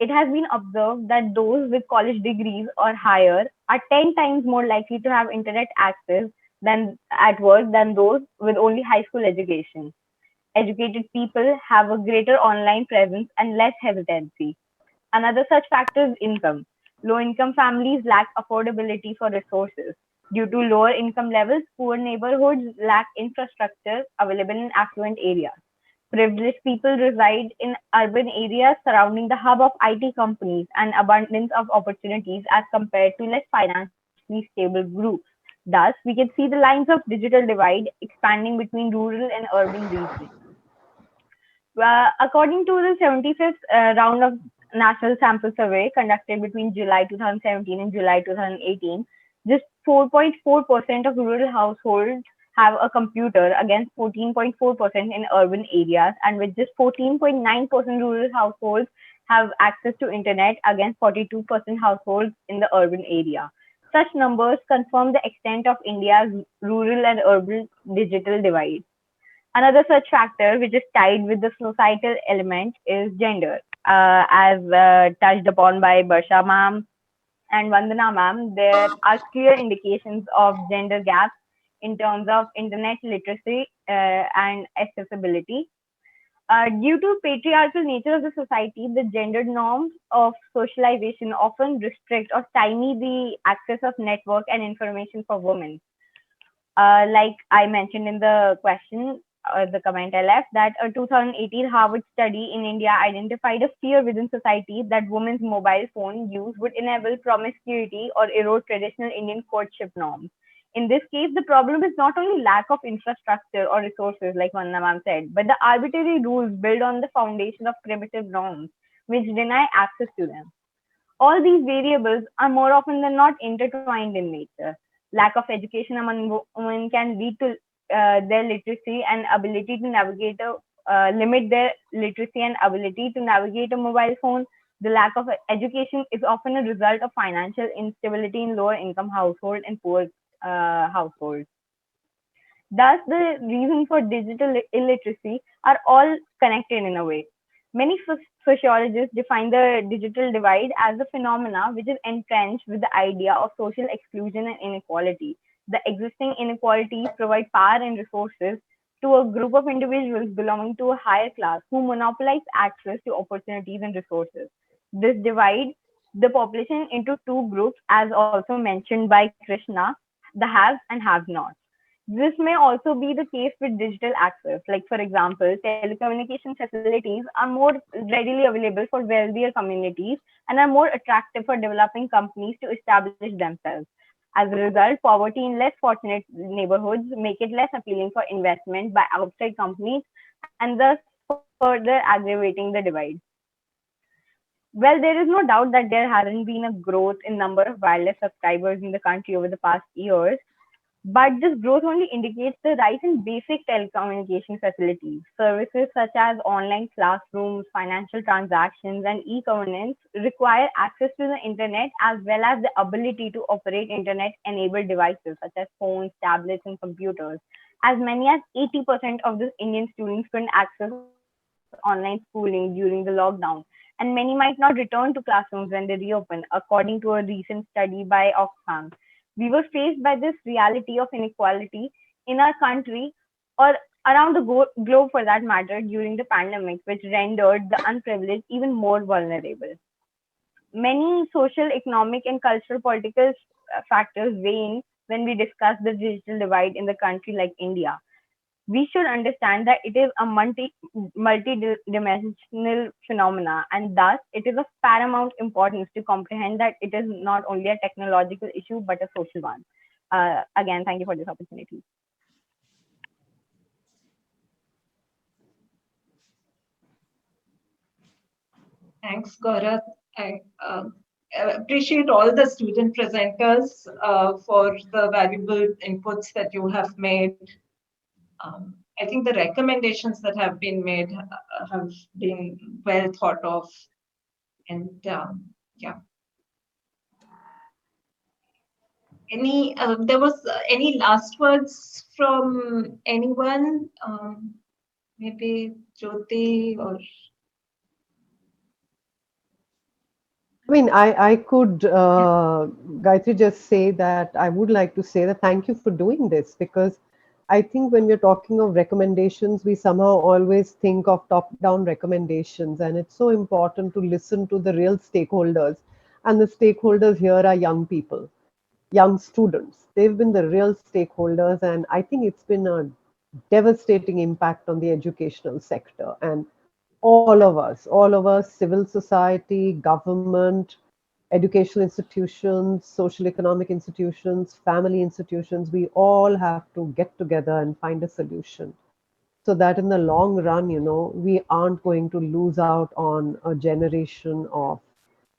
It has been observed that those with college degrees or higher are 10 times more likely to have internet access than at work than those with only high school education. Educated people have a greater online presence and less hesitancy. Another such factor is income. Low income families lack affordability for resources. Due to lower income levels, poor neighborhoods lack infrastructure available in affluent areas. Privileged people reside in urban areas surrounding the hub of IT companies and abundance of opportunities as compared to less financially stable groups. Thus, we can see the lines of digital divide expanding between rural and urban regions. According to the 75th round of National Sample Survey conducted between July 2017 and July 2018, just 4.4% of rural households have a computer against 14.4% in urban areas, and with just 14.9% rural households have access to internet against 42% households in the urban area. Such numbers confirm the extent of India's rural and urban digital divide. Another such factor which is tied with the societal element is gender. As touched upon by Barsha ma'am and Vandana ma'am, there are clear indications of gender gaps in terms of internet literacy and accessibility. Due to patriarchal nature of the society, the gender norms of socialization often restrict or stymie the access of network and information for women. Like I mentioned in the question, the comment I left, that a 2018 Harvard study in India identified a fear within society that women's mobile phone use would enable promiscuity or erode traditional Indian courtship norms. In this case, the problem is not only lack of infrastructure or resources, like Vandana ma'am said, but the arbitrary rules built on the foundation of primitive norms, which deny access to them. All these variables are more often than not intertwined in nature. Lack of education among women can lead to their literacy and ability to navigate limit their literacy and ability to navigate a mobile phone. The lack of education is often a result of financial instability in lower income households and poor households. Thus, the reason for digital illiteracy are all connected in a way. Many sociologists define the digital divide as a phenomena which is entrenched with the idea of social exclusion and inequality. The existing inequalities provide power and resources to a group of individuals belonging to a higher class who monopolize access to opportunities and resources. This divides the population into two groups, as also mentioned by Krishna, the haves and have-nots. This may also be the case with digital access. Like, for example, telecommunication facilities are more readily available for wealthier communities and are more attractive for developing companies to establish themselves. As a result, poverty in less fortunate neighborhoods make it less appealing for investment by outside companies and thus further aggravating the divide. Well, there is no doubt that there hasn't been a growth in number of wireless subscribers in the country over the past years, but this growth only indicates the rise in basic telecommunication facilities. Services such as online classrooms, financial transactions, and e-governance require access to the internet as well as the ability to operate internet-enabled devices such as phones, tablets, and computers. As many as 80% of the Indian students couldn't access online schooling during the lockdown, and many might not return to classrooms when they reopen, according to a recent study by Oxfam. We were faced by this reality of inequality in our country, or around the globe for that matter during the pandemic, which rendered the unprivileged even more vulnerable. Many social, economic, and cultural political factors weigh in when we discuss the digital divide in the country like India. We should understand that it is a multi-dimensional phenomena, and thus it is of paramount importance to comprehend that it is not only a technological issue but a social one. Again, thank you for this opportunity. Thanks, Gaurav. I appreciate all the student presenters for the valuable inputs that you have made. I think the recommendations that have been made have been well thought of. And yeah. There was any last words from anyone? Maybe Jyoti or... I mean, I could, Gayatri, just say that I would like to say that thank you for doing this, because I think when we're talking of recommendations, we somehow always think of top-down recommendations, and it's so important to listen to the real stakeholders. And the stakeholders here are young people, young students. They've been the real stakeholders, and I think it's been a devastating impact on the educational sector. And all of us, civil society, government, educational institutions, social economic institutions, family institutions, we all have to get together and find a solution so that in the long run, we aren't going to lose out on a generation of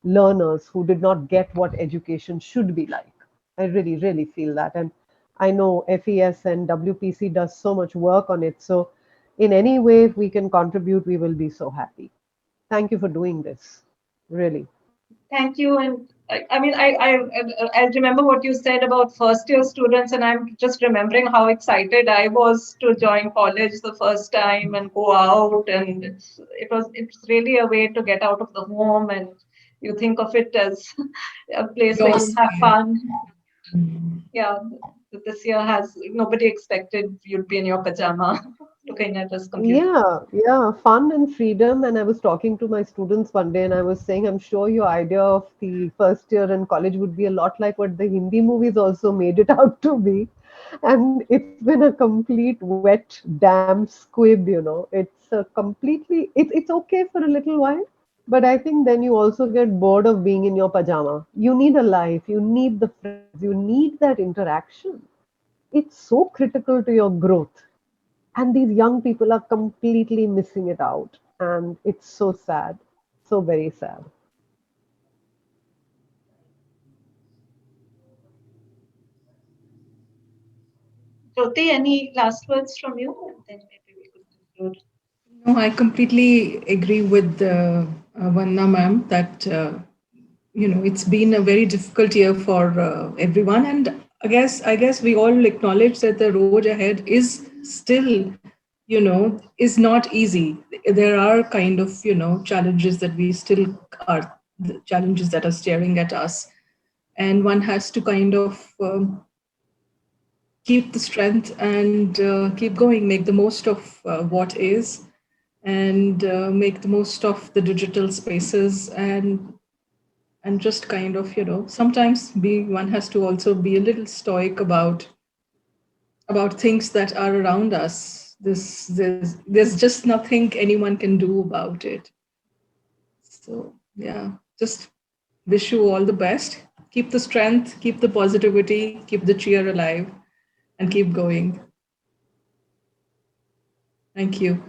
learners who did not get what education should be like. I really, really feel that. And I know FES and WPC does so much work on it. So in any way, if we can contribute, we will be so happy. Thank you for doing this, really. Thank you. And I remember what you said about first year students, and I'm just remembering how excited I was to join college the first time and go out. And it's really a way to get out of the home, and you think of it as a place where you have fun. Yeah, this year nobody expected you'd be in your pajama looking at us computer. Yeah, fun and freedom. And I was talking to my students one day and I was saying, I'm sure your idea of the first year in college would be a lot like what the Hindi movies also made it out to be. And it's been a complete wet, damp squib. It's okay for a little while. But I think then you also get bored of being in your pajama. You need a life, you need the friends, you need that interaction. It's so critical to your growth. And these young people are completely missing it out. And it's so sad, so very sad. Jyoti, any last words from you? And then maybe we could conclude. No, I completely agree with Vandana ma'am that it's been a very difficult year for everyone, and I guess we all acknowledge that the road ahead is still is not easy. There are kind of challenges that we still are, the challenges that are staring at us, and one has to kind of keep the strength and keep going, make the most of what is, and make the most of the digital spaces, and just kind of sometimes one has to also be a little stoic about things that are around us. There's just nothing anyone can do about it. So yeah, just wish you all the best. Keep the strength, keep the positivity, keep the cheer alive, and keep going. Thank you.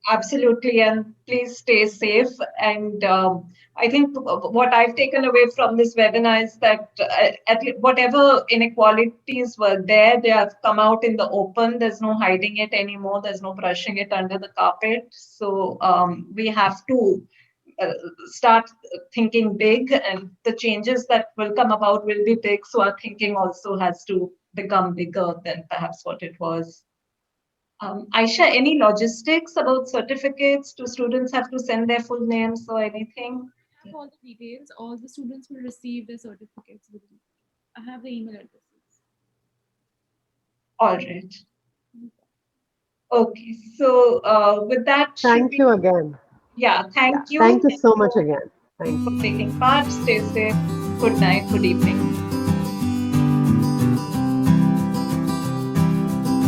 Absolutely, and please stay safe. And I think what I've taken away from this webinar is that whatever inequalities were there, they have come out in the open. There's no hiding it anymore. There's no brushing it under the carpet. So we have to start thinking big, and the changes that will come about will be big. So our thinking also has to become bigger than perhaps what it was. Aisha, any logistics about certificates? Do students have to send their full names or anything? I have all the details. All the students will receive their certificates. I have the email addresses. All right. Okay, so with that, Thank you again. Yeah, thank you. Thank you so much again. Thank you. For taking part. Stay safe. Good night. Good evening.